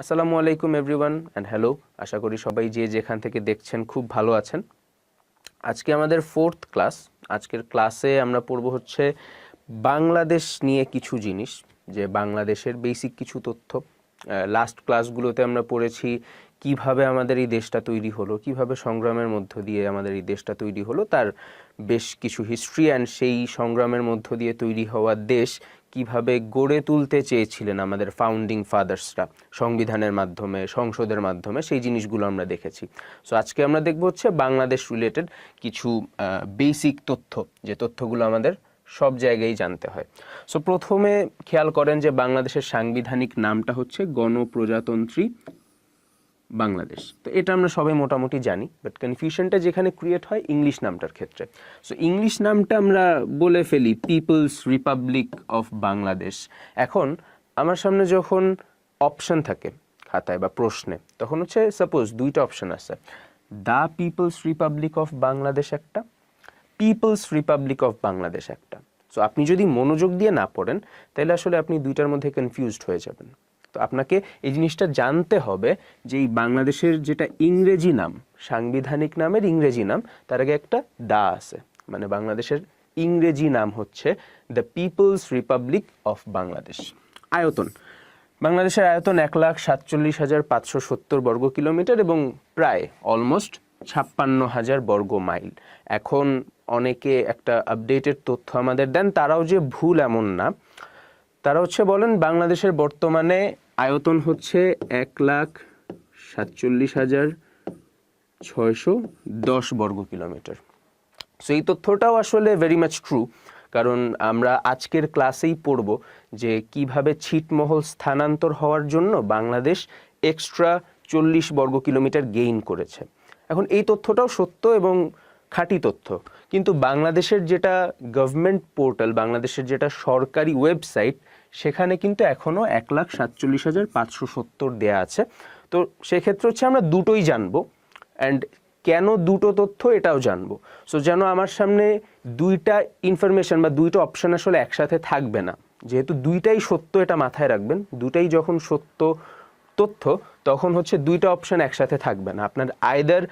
আসসালামু আলাইকুম everyone and hello. আশা করি সবাই যে যেখান থেকে দেখছেন খুব ভালো আছেন। আজকে আমাদের 4th ক্লাস। আজকের ক্লাসে আমরা পড়ব হচ্ছে বাংলাদেশ নিয়ে কিছু জিনিস, যে বাংলাদেশের বেসিক কিছু তথ্য। লাস্ট ক্লাসগুলোতে আমরা পড়েছি কিভাবে আমাদের এই দেশটা তৈরি হলো, কিভাবে সংগ্রামের মধ্য দিয়ে আমাদের এই দেশটা তৈরি হলো, তার বেশ কিছু হিস্ট্রি অ্যান্ড সেই সংগ্রামের মধ্য দিয়ে তৈরি হওয়া দেশ কিভাবে গড়ে তুলতে চেয়েছিলেন আমাদের ফাউন্ডিং ফাদার্সরা সংবিধানের মাধ্যমে, সংসদের মাধ্যমে, সেই জিনিসগুলো আমরা দেখেছি। সো আজকে আমরা দেখব হচ্ছে বাংলাদেশ রিলেটেড কিছু বেসিক তথ্য, যে তথ্যগুলো আমাদের সব জায়গায় জানতে হয়। সো প্রথমে খেয়াল করেন যে বাংলাদেশের সাংবিধানিক নামটা হচ্ছে গণপ্রজাতন্ত্রী বাংলাদেশ। তো এটা আমরা সবাই মোটামুটি জানি, বাট কনফিউশনটা যেখানে ক্রিয়েট হয় ইংলিশ নামটার ক্ষেত্রে। সো ইংলিশ নামটা আমরা বলে ফেলি পিপলস রিপাবলিক অফ বাংলাদেশ। এখন আমার সামনে যখন অপশন থাকে খাতায় বা প্রশ্নে, তখন হচ্ছে সাপোজ দুইটা অপশন আছে, the people's republic of Bangladesh একটা, পিপলস রিপাবলিক অফ বাংলাদেশ একটা। সো আপনি যদি মনোযোগ দিয়ে না পড়েন তাহলে আসলে আপনি দুইটার মধ্যে কনফিউজড হয়ে যাবেন। তো আপনাকে এই জিনিসটা জানতে হবে যে এই বাংলাদেশের যেটা ইংরেজি নাম, সাংবিধানিক নামের ইংরেজি নাম, তার আগে একটা দা আছে, মানে বাংলাদেশের ইংরেজি নাম হচ্ছে the people's republic of Bangladesh. আয়তন, বাংলাদেশের আয়তন 1,47,570 বর্গ কিলোমিটার এবং প্রায় অলমোস্ট 56,000 বর্গ মাইল। এখন অনেকে একটা আপডেটেড তথ্য আমাদের দেন, তারাও যে ভুল এমন না। তারা হচ্ছে বলেন বাংলাদেশের বর্তমানে আয়তন হচ্ছে 1,47,610 বর্গ কিলোমিটার। সো এই তথ্যটাও আসলে ভেরি মাচ ট্রু, কারণ আমরা আজকের ক্লাসেই পড়ব যে কিভাবে ছিটমহল স্থানান্তর হওয়ার জন্য বাংলাদেশ এক্সট্রা 40 বর্গ কিলোমিটার গেইন করেছে। এখন এই তথ্যটাও সত্য এবং খাঁটি তথ্য, কিন্তু বাংলাদেশের যেটা গভর্নমেন্ট পোর্টাল, বাংলাদেশের যেটা সরকারি ওয়েবসাইট, সেখানে কিন্তু এখনও 1,47,570 দেয়া আছে। তো সেক্ষেত্রে হচ্ছে আমরা দুটোই জানবো, অ্যান্ড কেন দুটো তথ্য এটাও জানবো। সো যেন আমার সামনে দুইটা ইনফরমেশন বা দুইটা অপশন আসলে একসাথে থাকবে না, যেহেতু দুইটাই সত্য এটা মাথায় রাখবেন। দুটাই যখন সত্য তথ্য তখন হচ্ছে দুইটা অপশন একসাথে থাকবে না, আপনার আইদার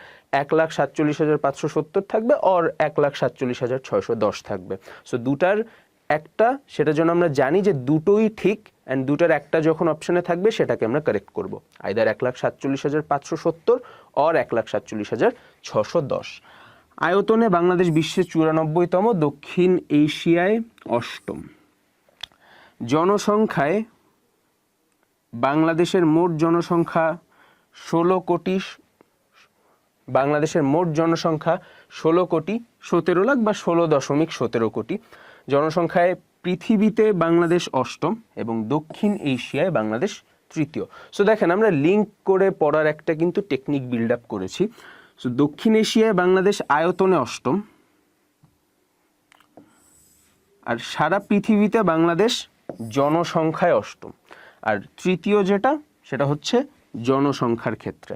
1,47,570 থাকবে অর 1,47,610 থাকবে। সো দুটার একটা, সেটা যেন আমরা জানি যে দুটোই ঠিক, অ্যান্ড দুটার একটা যখন অপশানে থাকবে সেটাকে আমরা কারেক্ট করব, আইদার 1,47,570 অর 1,47,610। আয়তনে বাংলাদেশ বিশ্বের 94তম, দক্ষিণ এশিয়ায় 8ম। জনসংখ্যায় বাংলাদেশের মোট জনসংখ্যা 16 কোটি, বাংলাদেশের মোট জনসংখ্যা 16 কোটি 17 লাখ বা 16.17 কোটি। জনসংখ্যায় পৃথিবীতে বাংলাদেশ 8ম এবং দক্ষিণ এশিয়ায় বাংলাদেশ 3য়। সো দেখেন, আমরা লিঙ্ক করে পড়ার একটা কিন্তু টেকনিক বিল্ড আপ করেছি। সো দক্ষিণ এশিয়ায় বাংলাদেশ আয়তনে 8ম, আর সারা পৃথিবীতে বাংলাদেশ জনসংখ্যায় 8ম, আর 3য় যেটা সেটা হচ্ছে জনসংখ্যার ক্ষেত্রে।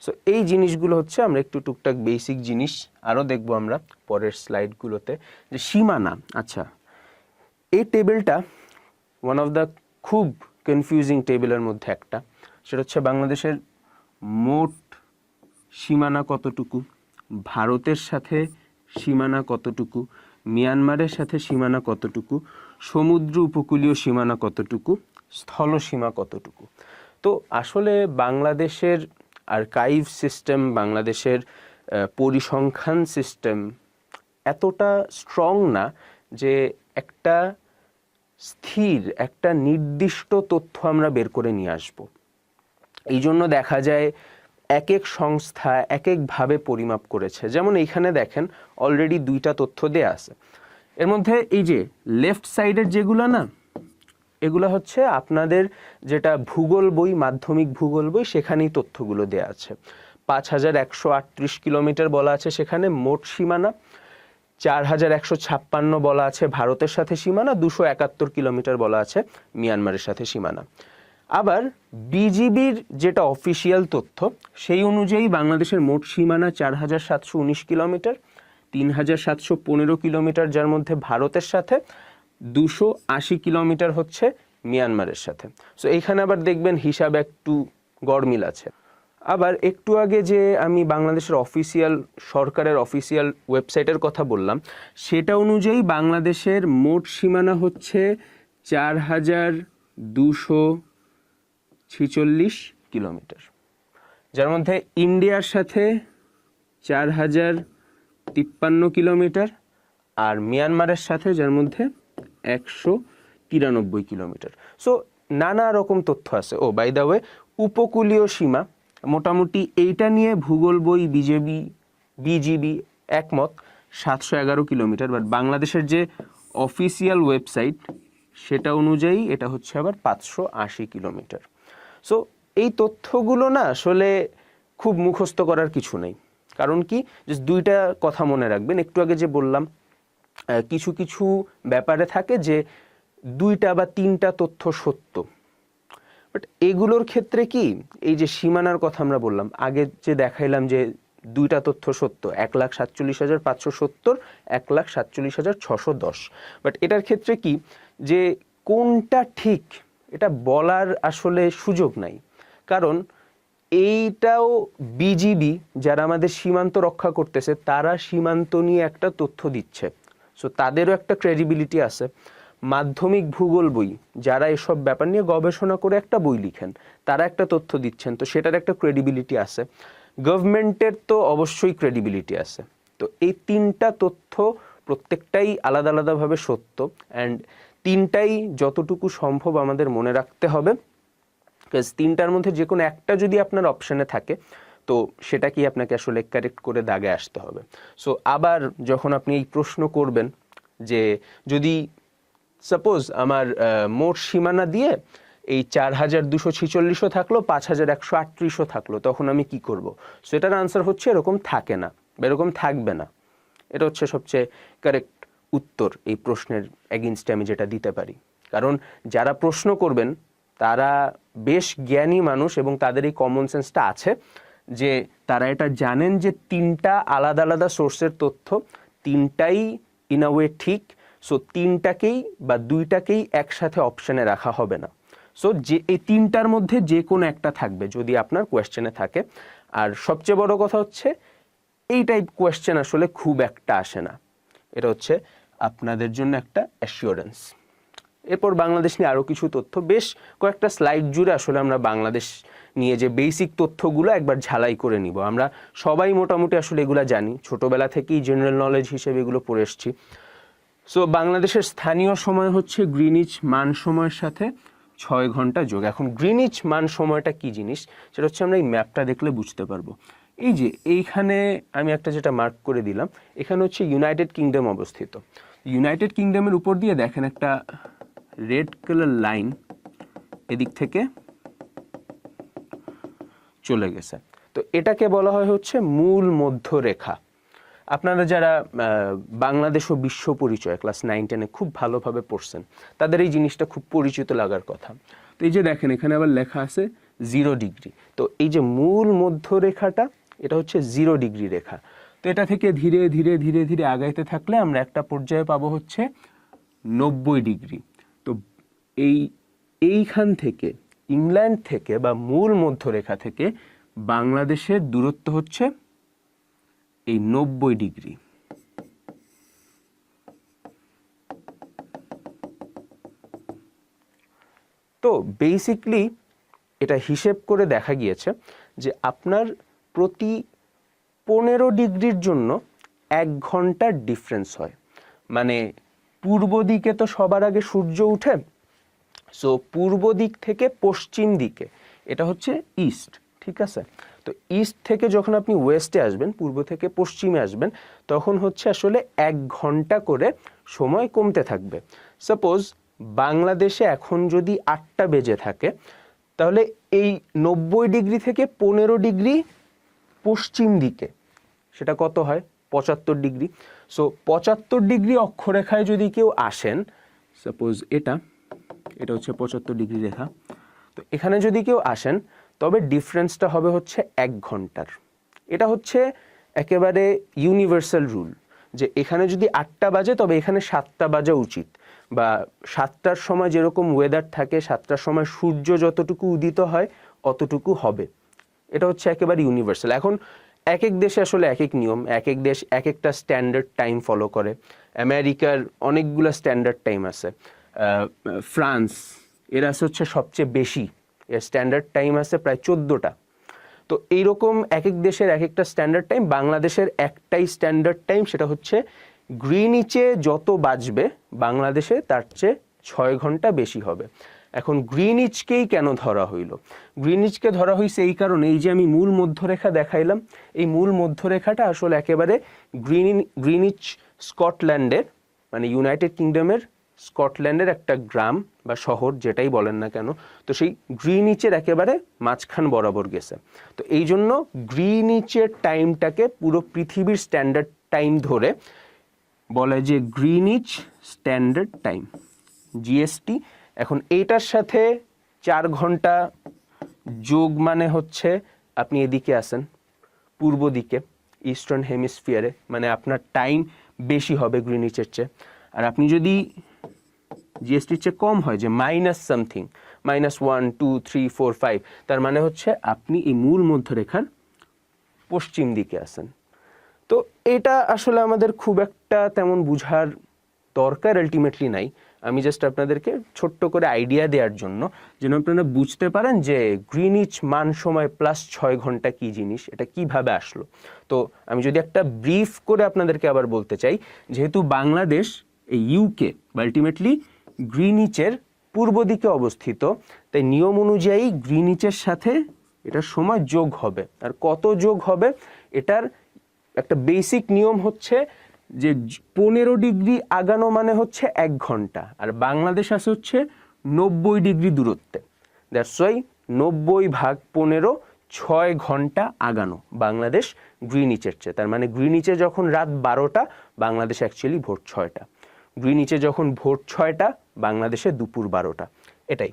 সো এই জিনিসগুলো হচ্ছে আমরা একটু টুকটাক বেসিক জিনিস আরও দেখবো আমরা পরের স্লাইডগুলোতে। যে সীমানা, আচ্ছা এই টেবিলটা ওয়ান অফ দ্য খুব কনফিউজিং টেবিলের মধ্যে একটা, সেটা হচ্ছে বাংলাদেশের মোট সীমানা কতটুকু, ভারতের সাথে সীমানা কতটুকু, মিয়ানমারের সাথে সীমানা কতটুকু, সমুদ্র উপকূলীয় সীমানা কতটুকু, স্থল সীমা কতটুকু। তো আসলে বাংলাদেশের আর্কাইভ সিস্টেম, বাংলাদেশের পরিসংখ্যান সিস্টেম এতটা স্ট্রং না যে একটা স্থির, একটা নির্দিষ্ট তথ্য আমরা বের করে নিয়ে আসব। এই জন্য দেখা যায় এক এক সংস্থা এক একভাবে পরিমাপ করেছে। যেমন এইখানে দেখেন অলরেডি দুইটা তথ্য দেয়া আছে। এর মধ্যে এই যে লেফট সাইডের যেগুলো না, এগুলো হচ্ছে আপনাদের যেটা ভূগোল বই, মাধ্যমিক ভূগোল বই, সেখানেই তথ্যগুলো দেয়া আছে। 5,138 কিলোমিটার বলা আছে সেখানে মোট সীমানা, 4,156 বলা আছে ভারতের সাথে সীমানা, 271 কিলোমিটার বলা আছে মিয়ানমারের সাথে সীমানা। আবার বিজিবির যেটা অফিসিয়াল তথ্য, সেই অনুযায়ী বাংলাদেশের মোট সীমানা 4,719 কিলোমিটার, 3,715 কিলোমিটার যার মধ্যে ভারতের সাথে, 280 কিলোমিটার হচ্ছে মিয়ানমারের সাথে। সো এইখানে আবার দেখবেন হিসাব একটু গড়মিল আছে। আবার একটু আগে যে আমি বাংলাদেশের সরকারের অফিসিয়াল ওয়েবসাইটের কথা বললাম, সেটা অনুযায়ী বাংলাদেশের মোট সীমানা হচ্ছে 4246 কিলোমিটার, যার মধ্যে ইন্ডিয়ার সাথে 4053 কিলোমিটার, আর মিয়ানমারের সাথে যার মধ্যে 193 কিলোমিটার। সো নানা রকম তথ্য আছে। ও বাই দ্য ওয়ে, উপকূলীয় সীমা মোটামুটি এইটা নিয়ে ভূগোল বই বিজিবি একমত 711 কিলোমিটার, বাট বাংলাদেশের যে অফিসিয়াল ওয়েবসাইট সেটা অনুযায়ী এটা হচ্ছে আবার 580 কিলোমিটার। সো এই তথ্যগুলো না আসলে খুব মুখস্থ করার কিছু নেই। কারণ কি, জাস্ট দুইটা কথা মনে রাখবেন। একটু আগে যে বললাম, কিছু কিছু ব্যাপারে থাকে যে 2টা বা 3টা তথ্য সত্য, বাট এগুলোর ক্ষেত্রে কি, এই যে সীমানার কথা আমরা বললাম আগে, যে দেখাইলাম যে 2টা তথ্য সত্য, 1,47,570, 1,47,610, বাট এটার ক্ষেত্রে কি যে কোনটা ঠিক এটা বলার আসলে সুযোগ নাই। কারণ এইটাও বিজিবি যারা আমাদের সীমান্ত রক্ষা করতেছে, তারা সীমান্ত নিয়ে একটা তথ্য দিচ্ছে, সো তাদেরও একটা ক্রেডিবিলিটি আছে। মাধ্যমিক ভূগোল বই যারা এসব ব্যাপার নিয়ে গবেষণা করে একটা বই লিখেন, তারা একটা তথ্য দিচ্ছেন, তো সেটার একটা ক্রেডিবিলিটি আছে। গভর্নমেন্টের তো অবশ্যই ক্রেডিবিলিটি আছে। তো এই 3টা তথ্য প্রত্যেকটাই আলাদা আলাদাভাবে সত্য, অ্যান্ড 3টাই যতটুকু সম্ভব আমাদের মনে রাখতে হবে। বিকজ 3টার মধ্যে যে কোনো একটা যদি আপনার অপশানে থাকে, তো সেটা কি আপনাকে আসলে কারেক্ট করে দাগে আসতে হবে। সো আবার যখন আপনি এই প্রশ্ন করবেন যে যদি সাপোজ আমার মোট সীমানা দিয়ে এই 4246ও থাকলো, 5138ও থাকলো, তখন আমি কি করব? সো এটার আনসার হচ্ছে এরকম থাকে না বা এরকম থাকবে না। এটা হচ্ছে সবচেয়ে কারেক্ট উত্তর এই প্রশ্নের এগেইনস্টে আমি যেটা দিতে পারি। কারণ যারা প্রশ্ন করবেন তারা বেশ জ্ঞানী মানুষ এবং তাদের এই কমন সেন্সটা আছে যে তারা এটা জানেন যে 3টা আলাদা আলাদা সোর্সের তথ্য, 3টাই ইন আ ওয়ে ঠিক। সো 3টাকেই বা 2টাকেই একসাথে অপশানে রাখা হবে না। সো যে এই 3টার মধ্যে যে কোনো একটা থাকবে যদি আপনার কোয়েশ্চেনে থাকে। আর সবচেয়ে বড় কথা হচ্ছে এই টাইপ কোয়েশ্চেন আসলে খুব একটা আসে না। এটা হচ্ছে আপনাদের জন্য একটা অ্যাসিওরেন্স। এরপর বাংলাদেশ নিয়ে আরও কিছু তথ্য, বেশ কয়েকটা স্লাইড জুড়ে আসলে আমরা বাংলাদেশ নিয়ে যে বেসিক তথ্যগুলো একবার ঝালাই করে নিব। আমরা সবাই মোটামুটি আসলে এগুলো জানি, ছোটোবেলা থেকেই জেনারেল নলেজ হিসেবে এগুলো পড়ে এসেছি। সো বাংলাদেশের স্থানীয় সময় হচ্ছে গ্রিনিচ মান সময়ের সাথে 6 ঘন্টা যোগ। এখন গ্রিনিচ মান সময়টা কি জিনিস সেটা হচ্ছে আমরা এই ম্যাপটা দেখলে বুঝতে পারবো। এই যে এইখানে আমি একটা যেটা মার্ক করে দিলাম, এখানে হচ্ছে ইউনাইটেড কিংডম অবস্থিত। ইউনাইটেড কিংডমের উপর দিয়ে দেখেন একটা রেড কালার লাইন এদিক থেকে চলে গেছে, তো এটাকে বলা হয় হচ্ছে মূল মধ্যরেখা। আপনারা যারা বাংলাদেশ ও বিশ্ব পরিচয় ক্লাস 9-10 খুব ভালোভাবে পড়ছেন, তাদের এই জিনিসটা খুব পরিচিত লাগার কথা। তো এই যে দেখেন এখানে আবার লেখা আছে 0 ডিগ্রি, তো এই যে মূল মধ্যরেখাটা এটা হচ্ছে 0 ডিগ্রি রেখা। তো এটা থেকে ধীরে ধীরে ধীরে ধীরে আগাইতে থাকলে আমরা একটা পর্যায়ে পাবো হচ্ছে 90 ডিগ্রি। তো এইখান থেকে ইংল্যান্ড থেকে বা মূল মধ্যরেখা থেকে বাংলাদেশের দূরত্ব হচ্ছে এই 90 ডিগ্রি। তো বেসিকলি এটা হিসেব করে দেখা গিয়েছে যে আপনার প্রতি 15 ডিগ্রির জন্য 1 ঘন্টার ডিফারেন্স হয়। মানে পূর্ব দিকে তো সবার আগে সূর্য উঠে, সো পূর্ব দিক থেকে পশ্চিম দিকে এটা হচ্ছে ইস্ট, ঠিক আছে? তো ইস্ট থেকে যখন আপনি ওয়েস্টে আসবেন, পূর্ব থেকে পশ্চিমে আসবেন, তখন হচ্ছে আসলে 1 ঘন্টা করে সময় কমতে থাকবে। সাপোজ বাংলাদেশে এখন যদি 8টা বেজে থাকে, তাহলে এই 90 ডিগ্রি থেকে 15 ডিগ্রি পশ্চিম দিকে সেটা কত হয়? 75 ডিগ্রি। সো 75 ডিগ্রি অক্ষরেখায় যদি কেউ আসেন, সাপোজ এটা হচ্ছে 75 ডিগ্রি রেখা, তো এখানে যদি কেউ আসেন তবে ডিফারেন্সটা হবে হচ্ছে 1 ঘন্টার। এটা হচ্ছে একেবারে ইউনিভার্সাল রুল যে এখানে যদি 8টা বাজে তবে এখানে 7টা বাজা উচিত। বা 7টার সময় যেরকম ওয়েদার থাকে, 7টার সময় সূর্য যতটুকু উদিত হয় অতটুকু হবে। এটা হচ্ছে একেবারে ইউনিভার্সাল। এখন এক এক দেশে আসলে এক এক নিয়ম, এক এক দেশ এক একটা স্ট্যান্ডার্ড টাইম ফলো করে। আমেরিকার অনেকগুলো স্ট্যান্ডার্ড টাইম আছে, ফ্রান্স এর আছে হচ্ছে সবচেয়ে বেশি, এর স্ট্যান্ডার্ড টাইম আছে প্রায় 14টা। তো এইরকম এক এক দেশের এক একটা স্ট্যান্ডার্ড টাইম। বাংলাদেশের একটাই স্ট্যান্ডার্ড টাইম, সেটা হচ্ছে গ্রিনিচে যত বাজবে বাংলাদেশে তার চেয়ে 6 ঘন্টা বেশি হবে। এখন গ্রিনিচকেই কেন ধরা হইল? গ্রিনিচকে ধরা হয়েছে এই কারণে, এই যে আমি মূল মধ্যরেখা দেখাইলাম, এই মূল মধ্যরেখাটা আসলে একেবারে গ্রিনিচ স্কটল্যান্ডের, মানে ইউনাইটেড কিংডমের স্কটল্যান্ডের একটা গ্রাম বা শহর যেটাই বলেন না কেন, তো সেই গ্রিনিচের একেবারে মাঝখান বরাবর গেছে। তো এই জন্য গ্রিনিচের টাইমটাকে পুরো পৃথিবীর স্ট্যান্ডার্ড টাইম ধরে বলে যে গ্রিনিচ স্ট্যান্ডার্ড টাইম, জিএসটি। এখন এইটার সাথে 4 ঘন্টা যোগ মানে হচ্ছে আপনি এদিকে আসেন, পূর্ব দিকে, ইস্টার্ন হেমিস্ফিয়ারে, মানে আপনার টাইম বেশি হবে গ্রিনিচের চেয়ে। আর আপনি যদি জিএসটির চেয়ে কম হয়, যে মাইনাস সামথিং, -1, 2, 3, 4, 5, তার মানে হচ্ছে আপনি এই মূল মধ্যরেখার পশ্চিম দিকে আছেন। তো এটা আসলে আমাদের খুব একটা তেমন বুঝার দরকার আলটিমেটলি নাই। আমি জাস্ট আপনাদেরকে ছোট্ট করে আইডিয়া দেওয়ার জন্য, যেন আপনারা বুঝতে পারেন যে গ্রিনিচ মান সময় +6 ঘন্টা কি জিনিস, এটা কিভাবে আসলো। তো আমি যদি একটা ব্রিফ করে আপনাদেরকে আবার বলতে চাই, যেহেতু বাংলাদেশ এই ইউকে বা আলটিমেটলি গ্রিনিচের পূর্ব দিকে অবস্থিত, তাই নিয়ম অনুযায়ী গ্রিনিচের সাথে এটার সময় যোগ হবে। আর কত যোগ হবে, এটার একটা বেসিক নিয়ম হচ্ছে যে 15 ডিগ্রি আগানো মানে হচ্ছে 1 ঘন্টা, আর বাংলাদেশ আছে হচ্ছে 90 ডিগ্রি দূরত্বে। দ্যাটস ওয়াই 90/15 6 ঘন্টা আগানো বাংলাদেশ গ্রিনিচের চেয়ে। তার মানে গ্রিনিচে যখন রাত 12টা, বাংলাদেশ অ্যাকচুয়ালি ভোর 6টা। গ্রিনিচে যখন ভোর 6টা, বাংলাদেশে দুপুর 12টা। এটাই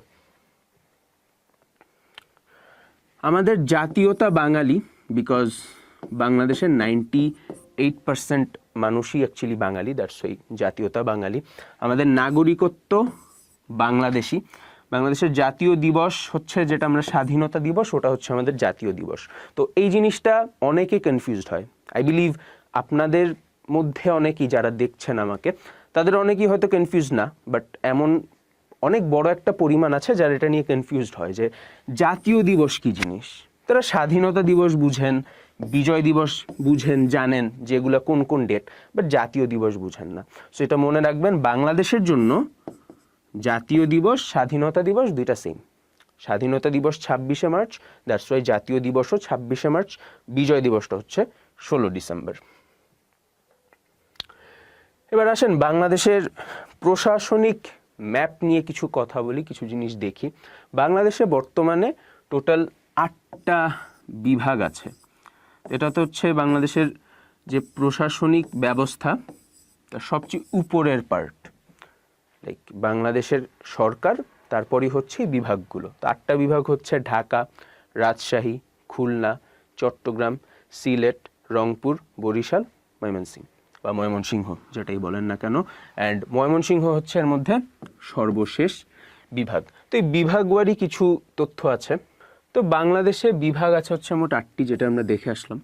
আমাদের জাতীয়তা বাঙালি, বিকজ বাংলাদেশের 98% মানুষই অ্যাকচুয়ালি বাঙালি, দ্যাটস ওয়াই জাতীয়তা বাঙালি। আমাদের নাগরিকত্ব বাংলাদেশি। বাংলাদেশের জাতীয় দিবস হচ্ছে যেটা আমরা স্বাধীনতা দিবস, ওটা হচ্ছে আমাদের জাতীয় দিবস। তো এই জিনিসটা অনেকে কনফিউজড হয়। আই বিলিভ আপনাদের মধ্যে অনেকেই যারা দেখছেন আমাকে, তাদের অনেকেই হয়তো কনফিউজ না, বাট এমন অনেক বড় একটা পরিমাণ আছে যারা এটা নিয়ে কনফিউজড হয় যে জাতীয় দিবস কি জিনিস। তারা স্বাধীনতা দিবস বুঝেন, বিজয় দিবস বুঝেন, জানেন যেগুলো কোন কোন ডেট, বাট জাতীয় দিবস বুঝেন না। সো এটা মনে রাখবেন, বাংলাদেশের জন্য জাতীয় দিবস, স্বাধীনতা দিবস দুইটা সেম। স্বাধীনতা দিবস 26শে মার্চ, দ্যাটস ওয়াই জাতীয় দিবসও 26শে মার্চ। বিজয় দিবসটা হচ্ছে 16 ডিসেম্বর। এবার আসেন বাংলাদেশের প্রশাসনিক ম্যাপ নিয়ে কিছু কথা বলি, কিছু জিনিস দেখি। বাংলাদেশে বর্তমানে টোটাল 8টা বিভাগ আছে। এটা তো হচ্ছে বাংলাদেশের যে প্রশাসনিক ব্যবস্থা তার সবচেয়ে উপরের পার্ট, লাইক বাংলাদেশের সরকার, তারপরই হচ্ছে বিভাগগুলো। তো 8টা বিভাগ হচ্ছে ঢাকা, রাজশাহী, খুলনা, চট্টগ্রাম, সিলেট, রংপুর, বরিশাল, ময়মনসিংহ, যেটাই বলেন না কেন। অ্যান্ড ময়মনসিংহ হচ্ছে এর মধ্যে সর্বশেষ বিভাগ। তো এই বিভাগওয়ারই কিছু তথ্য আছে। তো বাংলাদেশে বিভাগ আছে হচ্ছে মোট 8টি, যেটা আমরা দেখে আসলাম।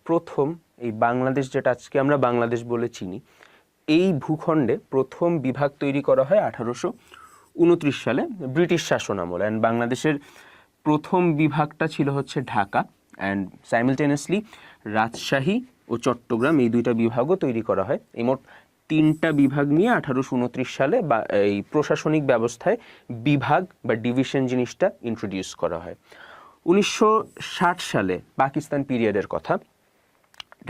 প্রথম এই বাংলাদেশ, যেটা আজকে আমরা বাংলাদেশ বলে চিনি, এই ভূখণ্ডে প্রথম বিভাগ তৈরি করা হয় 1829 সালে, ব্রিটিশ শাসন আমলে। অ্যান্ড বাংলাদেশের প্রথম বিভাগটা ছিল হচ্ছে ঢাকা, অ্যান্ড সাইমালটেনিয়াসলি রাজশাহী ও চট্টগ্রাম, এই দুইটা বিভাগও তৈরি করা হয়। এই মোট 3টা বিভাগ নিয়ে 1829 সালে এই প্রশাসনিক ব্যবস্থায় বিভাগ বা ডিভিশন জিনিসটা ইন্ট্রোডিউস করা হয়। 1960 সালে, পাকিস্তান পিরিয়ডের কথা,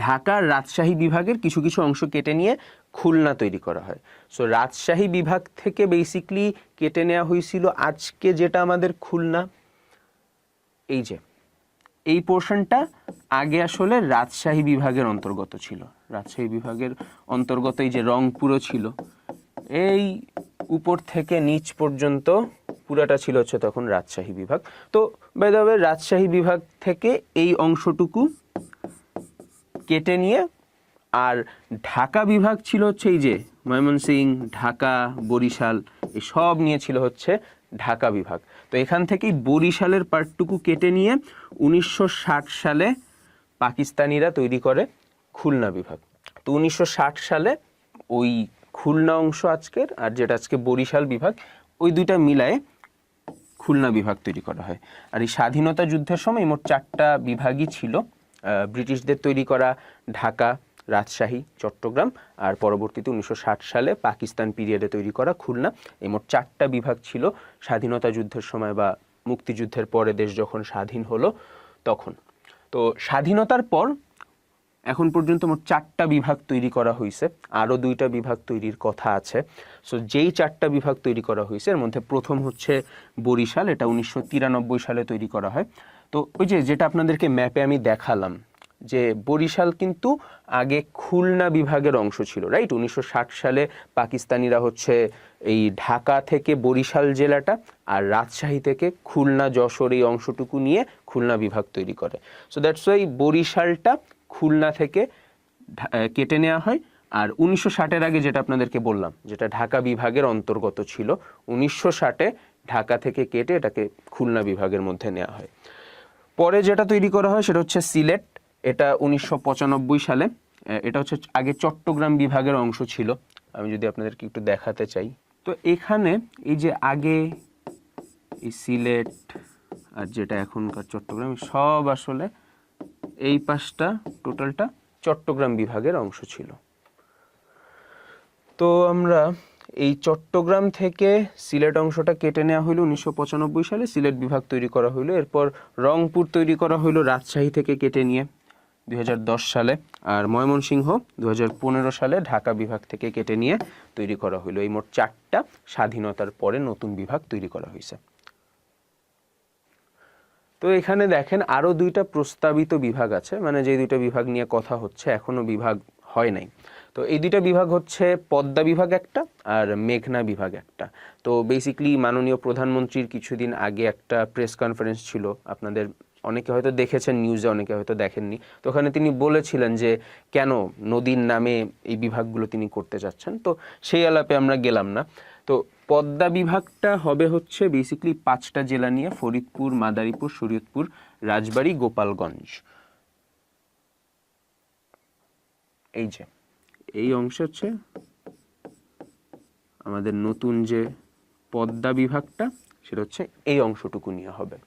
ঢাকার রাজশাহী বিভাগের কিছু কিছু অংশ কেটে নিয়ে খুলনা তৈরি করা হয়। সো রাজশাহী বিভাগ থেকে বেসিকলি কেটে নেওয়া হয়েছিল আজকে যেটা আমাদের খুলনা, এই যে এই পোর্শনটা আগে আসলে রাজশাহী বিভাগের অন্তর্গত ছিল। রাজশাহী বিভাগের অন্তর্গত এই যে রংপুরও ছিল, এই উপর থেকে নিচ পর্যন্ত পুরাটা ছিল হচ্ছে তখন রাজশাহী বিভাগ। তো বাই দ্য ওয়ে, রাজশাহী বিভাগ থেকে এই অংশটুকু কেটে নিয়ে, আর ঢাকা বিভাগ ছিল হচ্ছে এই যে ময়মনসিংহ, ঢাকা, বরিশাল এই সব নিয়ে ছিল হচ্ছে ঢাকা বিভাগ। তো এখান থেকেই বরিশালের পার্টটুকু কেটে নিয়ে 1960 সালে পাকিস্তানিরা তৈরি করে খুলনা বিভাগ। তো 1960 সালে ওই খুলনা অংশ আজকের আর যেটা আজকে বরিশাল বিভাগ, ওই দুইটা মিলায়ে খুলনা বিভাগ তৈরি করা হয়। আর এই স্বাধীনতা যুদ্ধের সময় মোট 4টা বিভাগই ছিল, ব্রিটিশদের তৈরি করা ঢাকা, রাজশাহী, চট্টগ্রাম আর পরবর্তীতে 1960 সালে পাকিস্তান পিরিয়ডে তৈরি করা খুলনা। এই মোট 4টা বিভাগ ছিল স্বাধীনতা যুদ্ধের সময় বা মুক্তিযুদ্ধের পরে দেশ যখন স্বাধীন হলো তখন। তো স্বাধীনতার পর এখন পর্যন্ত মোট 4টা বিভাগ তৈরি করা হয়েছে, আরও 2টা বিভাগ তৈরির কথা আছে। সো যেই 4টা বিভাগ তৈরি করা হয়েছে এর মধ্যে প্রথম হচ্ছে বরিশাল, এটা 1993 সালে তৈরি করা হয়। তো ওই যেটা আপনাদেরকে ম্যাপে আমি দেখালাম যে বরিশাল কিন্তু আগে খুলনা বিভাগের অংশ ছিল, রাইট? 1960 সালে পাকিস্তানিরা হচ্ছে এই ঢাকা থেকে বরিশাল জেলাটা আর রাজশাহী থেকে খুলনা, যশোর এই অংশটুকু নিয়ে খুলনা বিভাগ তৈরি করে। সো দ্যাটস ওয়াই বরিশালটা খুলনা থেকে কেটে নেওয়া হয়। আর 1960-এর আগে যেটা আপনাদেরকে বললাম, যেটা ঢাকা বিভাগের অন্তর্গত ছিল, 1960-এ ঢাকা থেকে কেটে এটাকে খুলনা বিভাগের মধ্যে নেওয়া হয়। পরে যেটা তৈরি করা হয় সেটা হচ্ছে সিলেট, এটা 1995 সালে। এটা হচ্ছে আগে চট্টগ্রাম বিভাগের অংশ ছিল। আমি যদি আপনাদেরকে একটু দেখাতে চাই, তো এখানে এই যে আগে এই সিলেট আর যেটা এখনকার চট্টগ্রাম সব আসলে এই পাশটা টোটালটা চট্টগ্রাম বিভাগের অংশ ছিল। তো আমরা এই চট্টগ্রাম থেকে সিলেট অংশটা কেটে নেওয়া হইলো 1995 সালে, সিলেট বিভাগ তৈরি করা হইলো। এরপর রংপুর তৈরি করা হইলো রাজশাহী থেকে কেটে নিয়ে 2010 সালে, আর ময়মনসিংহ 2015 সালে ঢাকা বিভাগ থেকে কেটে নিয়ে তৈরি করা হইলো। এই মোট 4টা স্বাধীনতার পরে নতুন বিভাগ তৈরি করা হয়েছে। তো এখানে দেখেন আরও 2টা প্রস্তাবিত বিভাগ আছে, মানে যে 2টা বিভাগ নিয়ে কথা হচ্ছে, এখনো বিভাগ হয় নাই। তো এই 2টা বিভাগ হচ্ছে পদ্মা বিভাগ একটা আর মেঘনা বিভাগ একটা। তো বেসিক্যালি মাননীয় প্রধানমন্ত্রীর কিছুদিন আগে একটা প্রেস কনফারেন্স ছিল, আপনাদের অনেকে হয়তো দেখেছেন নিউজে, অনেকে হয়তো দেখেননি। তো ওখানে তিনি বলেছিলেন যে কেন নদীর নামে এই বিভাগগুলো তিনি করতে চাচ্ছেন। তো সেই আলাপে আমরা গেলাম না। তো পদ্মা বিভাগটা হবে হচ্ছে বেসিক্যালি 5টা জেলা নিয়ে, ফরিদপুর, মাদারীপুর, শরীয়তপুর, রাজবাড়ী, গোপালগঞ্জ। এই যে এই অংশ হচ্ছে আমাদের নতুন যে পদ্মা বিভাগটা, সেটা হচ্ছে এই অংশটুকু নিয়ে হবে।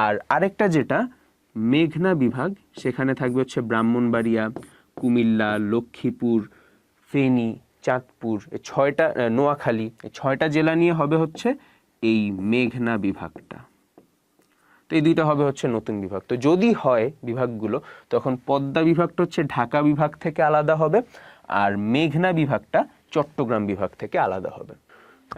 আর আরেকটা যেটা মেঘনা বিভাগ, সেখানে থাকবে হচ্ছে ব্রাহ্মণবাড়িয়া, কুমিল্লা, লক্ষ্মীপুর, ফেনী, চাঁদপুর, এই 6টা, নোয়াখালী, এই 6টা জেলা নিয়ে হবে হচ্ছে এই মেঘনা বিভাগটা। তো এই 2টা হবে হচ্ছে নতুন বিভাগ। তো যদি হয় বিভাগগুলো, তখন পদ্মা বিভাগটা হচ্ছে ঢাকা বিভাগ থেকে আলাদা হবে আর মেঘনা বিভাগটা চট্টগ্রাম বিভাগ থেকে আলাদা হবে।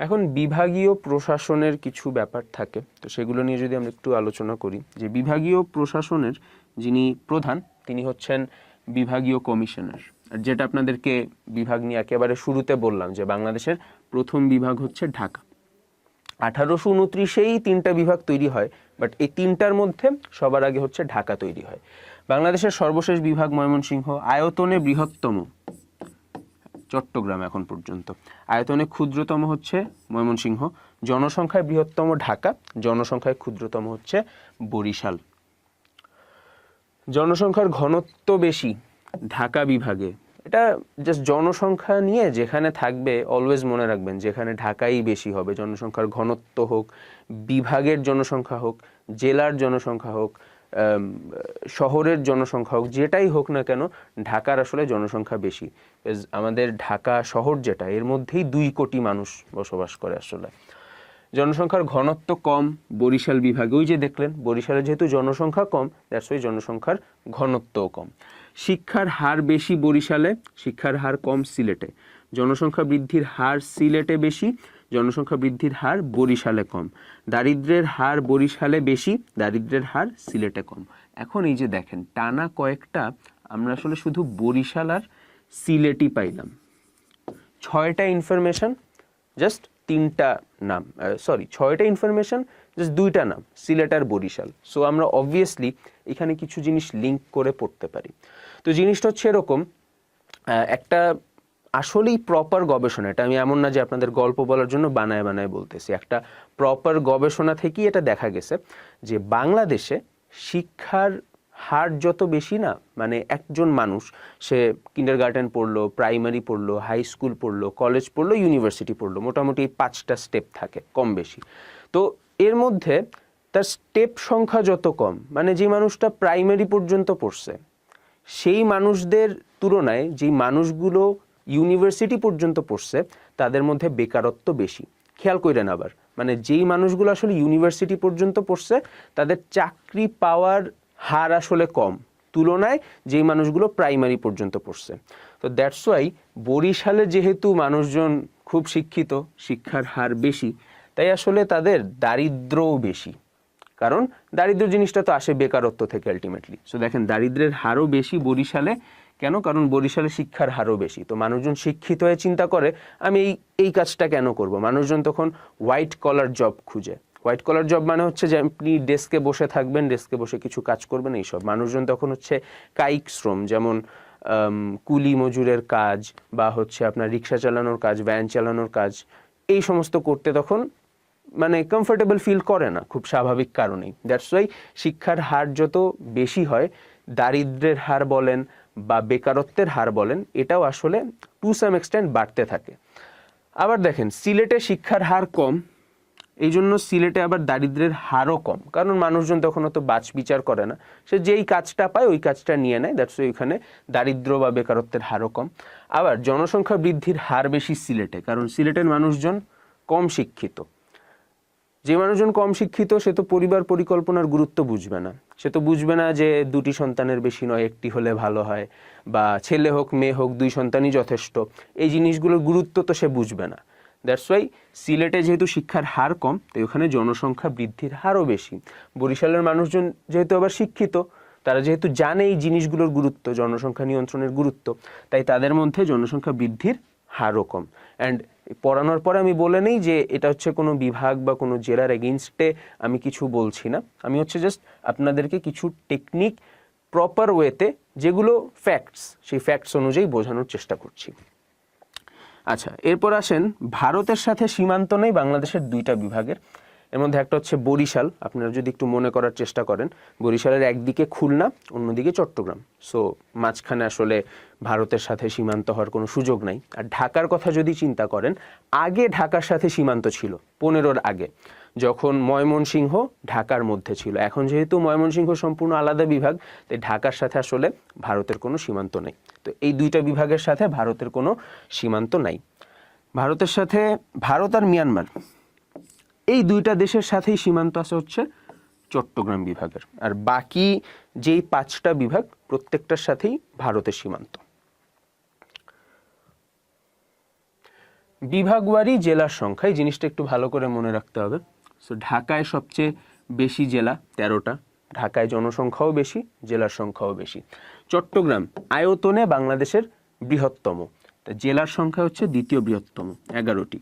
এখন বিভাগীয় প্রশাসনের কিছু ব্যাপার থাকে, তো সেগুলো নিয়ে যদি আমরা একটু আলোচনা করি, যে বিভাগীয় প্রশাসনের যিনি প্রধান তিনি হচ্ছেন বিভাগীয় কমিশনার। আর যেটা আপনাদেরকে বিভাগ নিয়ে একেবারে শুরুতে বললাম যে বাংলাদেশের প্রথম বিভাগ হচ্ছে ঢাকা। 1829-এই 3টা বিভাগ তৈরি হয়, বাট এই 3টার মধ্যে সবার আগে হচ্ছে ঢাকা তৈরি হয়। বাংলাদেশের সর্বশেষ বিভাগ ময়মনসিংহ, আয়তনে বৃহত্তম চট্টগ্রাম এখন পর্যন্ত, আয়তনে ক্ষুদ্রতম হচ্ছে ময়মনসিংহ, জনসংখ্যায় বৃহত্তম ঢাকা, জনসংখ্যায় ক্ষুদ্রতম হচ্ছে বরিশাল। জনসংখ্যার ঘনত্ব বেশি ঢাকা বিভাগে, এটা জাস্ট জনসংখ্যা নিয়ে যেখানে থাকবে অলওয়েজ মনে রাখবেন যেখানে ঢাকাই বেশি হবে, জনসংখ্যার ঘনত্ব হোক, বিভাগের জনসংখ্যা হোক, জেলার জনসংখ্যা হোক, শহরের জনসংখ্যা হোক, যেটাই হোক না কেন ঢাকার আসলে জনসংখ্যা বেশি। আমাদের ঢাকা শহর যেটা, এর মধ্যেই 2 কোটি মানুষ বসবাস করে আসলে। জনসংখ্যার ঘনত্ব কম বরিশাল বিভাগে, ওই যে দেখলেন বরিশালে যেহেতু জনসংখ্যা কম, দ্যাটস ওয়াই জনসংখ্যার ঘনত্বও কম। শিক্ষার হার বেশি বরিশালে, শিক্ষার হার কম সিলেটে। জনসংখ্যা বৃদ্ধির হার সিলেটে বেশি, জনসংখ্যা বৃদ্ধির হার বরিশালে কম। দারিদ্র্যের হার বরিশালে বেশি, দারিদ্র্যের হার সিলেটে কম। এখন এই যে দেখেন টানা কয়েকটা আমরা আসলে শুধু বরিশাল আর সিলেটই পাইলাম, 6টা ইনফরমেশন জাস্ট 3টা নাম, 6টা ইনফরমেশন জাস্ট 2টা নাম, সিলেট আর বরিশাল। সো আমরা অবভিয়াসলি এখানে কিছু জিনিস লিঙ্ক করে পড়তে পারি। তো জিনিসটা হচ্ছে এরকম, একটা আসলেই প্রপার গবেষণা, এটা আমি এমন না যে আপনাদের গল্প বলার জন্য বানায় বানায় বলতেছি, একটা প্রপার গবেষণা থেকেই এটা দেখা গেছে যে বাংলাদেশে শিক্ষার হার যত বেশি না, মানে একজন মানুষ সে কিন্ডারগার্টেন পড়লো, প্রাইমারি পড়লো, হাই স্কুল পড়লো, কলেজ পড়লো, ইউনিভার্সিটি পড়লো, মোটামুটি এই 5টা স্টেপ থাকে কম বেশি। তো এর মধ্যে তার স্টেপ সংখ্যা যত কম, মানে যে মানুষটা প্রাইমারি পর্যন্ত পড়ছে সেই মানুষদের তুলনায় যেই মানুষগুলো ইউনিভার্সিটি পর্যন্ত পড়ছে তাদের মধ্যে বেকারত্ব বেশি। খেয়াল কইরেন আবার, মানে যেই মানুষগুলো আসলে ইউনিভার্সিটি পর্যন্ত পড়ছে তাদের চাকরি পাওয়ার হার আসলে কম তুলনায় যেই মানুষগুলো প্রাইমারি পর্যন্ত পড়ছে। তো দ্যাটস ওয়াই বরিশালে যেহেতু মানুষজন খুব শিক্ষিত, শিক্ষার হার বেশি, তাই আসলে তাদের দারিদ্র্যও বেশি। কারণ দারিদ্র জিনিসটা তো আসে বেকারত্ব থেকে আলটিমেটলি। সো দেখেন দারিদ্র্যের হারও বেশি বরিশালে, কেন? কারণ বরিশালে শিক্ষার হারও বেশি। তো মানুষজন শিক্ষিত হয়ে চিন্তা করে আমি এই কাজটা কেন করব। মানুষজন তখন হোয়াইট কলার জব খুঁজে। হোয়াইট কলার জব মানে হচ্ছে যে আপনি ডেস্কে বসে থাকবেন, ডেস্কে বসে কিছু কাজ করবেন, এইসব। মানুষজন তখন হচ্ছে কায়িক শ্রম, যেমন কুলি মজুরের কাজ বা হচ্ছে আপনার রিক্সা চালানোর কাজ, ভ্যান চালানোর কাজ, এই সমস্ত করতে তখন মানে কমফোর্টেবল ফিল করে না, খুব স্বাভাবিক কারণেই। দ্যাটস ওয়াই শিক্ষার হার যত বেশি হয়, দারিদ্র্যের হার বলেন বা বেকারত্বের হার বলেন, এটাও আসলে টু সাম এক্সটেন্ট বাড়তে থাকে। আবার দেখেন সিলেটে শিক্ষার হার কম, এই জন্য সিলেটে আবার দারিদ্র্যের হারও কম, কারণ মানুষজন তখন অত বাছ বিচার করে না, সে যেই কাজটা পায় ওই কাজটা নিয়ে নেয়। দ্যাটস ওয়াই ওইখানে দারিদ্র্য বা বেকারত্বের হারও কম। আবার জনসংখ্যা বৃদ্ধির হার বেশি সিলেটে, কারণ সিলেটের মানুষজন কম শিক্ষিত। যে মানুষজন কম শিক্ষিত সে তো পরিবার পরিকল্পনার গুরুত্ব বুঝবে না, সে তো বুঝবে না যে 2টি সন্তানের বেশি নয়, 1টি হলে ভালো হয়, বা ছেলে হোক মেয়ে হোক 2 সন্তানই যথেষ্ট, এই জিনিসগুলোর গুরুত্ব তো সে বুঝবে না। দ্যাটস ওয়াই সিলেটে যেহেতু শিক্ষার হার কম, তাই ওখানে জনসংখ্যা বৃদ্ধির হারও বেশি। বরিশালের মানুষজন যেহেতু আবার শিক্ষিত, তারা যেহেতু জানে এই জিনিসগুলোর গুরুত্ব, জনসংখ্যা নিয়ন্ত্রণের গুরুত্ব, তাই তাদের মধ্যে জনসংখ্যা বৃদ্ধির হারও কম। অ্যান্ড পড়ানোর পরে আমি বলে নেই যে এটা হচ্ছে কোনো বিভাগ বা কোনো জেলার এগেইনস্টে আমি কিছু বলছি না, আমি হচ্ছে জাস্ট আপনাদেরকে কিছু টেকনিক প্রপার ওয়েতে, যেগুলো ফ্যাক্টস, সেই ফ্যাক্টস অনুযায়ী বোঝানোর চেষ্টা করছি। আচ্ছা, এরপর আসেন ভারতের সাথে সীমান্ত নেই বাংলাদেশের 2টা বিভাগের। এর মধ্যে একটা হচ্ছে বরিশাল। আপনারা যদি একটু মনে করার চেষ্টা করেন, বরিশালের একদিকে খুলনা, অন্যদিকে চট্টগ্রাম। সো মাঝখানে আসলে ভারতের সাথে সীমান্ত হওয়ার কোনো সুযোগ নাই। আর ঢাকার কথা যদি চিন্তা করেন, আগে ঢাকার সাথে সীমান্ত ছিল 15-র আগে, যখন ময়মনসিংহ ঢাকার মধ্যে ছিল। এখন যেহেতু ময়মনসিংহ সম্পূর্ণ আলাদা বিভাগ, তাই ঢাকার সাথে আসলে ভারতের কোনো সীমান্ত নেই। তো এই 2টা বিভাগের সাথে ভারতের কোনো সীমান্ত নাই। ভারতের সাথে ভারত আর মিয়ানমার, এই 2টা দেশের সাথেই সীমান্ত আছে হচ্ছে চট্টগ্রাম বিভাগের। আর বাকি যেই 5টা বিভাগ, প্রত্যেকটার সাথেই ভারতের সীমান্ত। বিভাগওয়ারি জেলার সংখ্যা, এই জিনিসটা একটু ভালো করে মনে রাখতে হবে। সো ঢাকায় সবচেয়ে বেশি জেলা, 13টা। ঢাকায় জনসংখ্যাও বেশি, জেলার সংখ্যাও বেশি। চট্টগ্রাম আয়তনে বাংলাদেশের বৃহত্তম, জেলার সংখ্যা হচ্ছে 2য় বৃহত্তম, 11টি।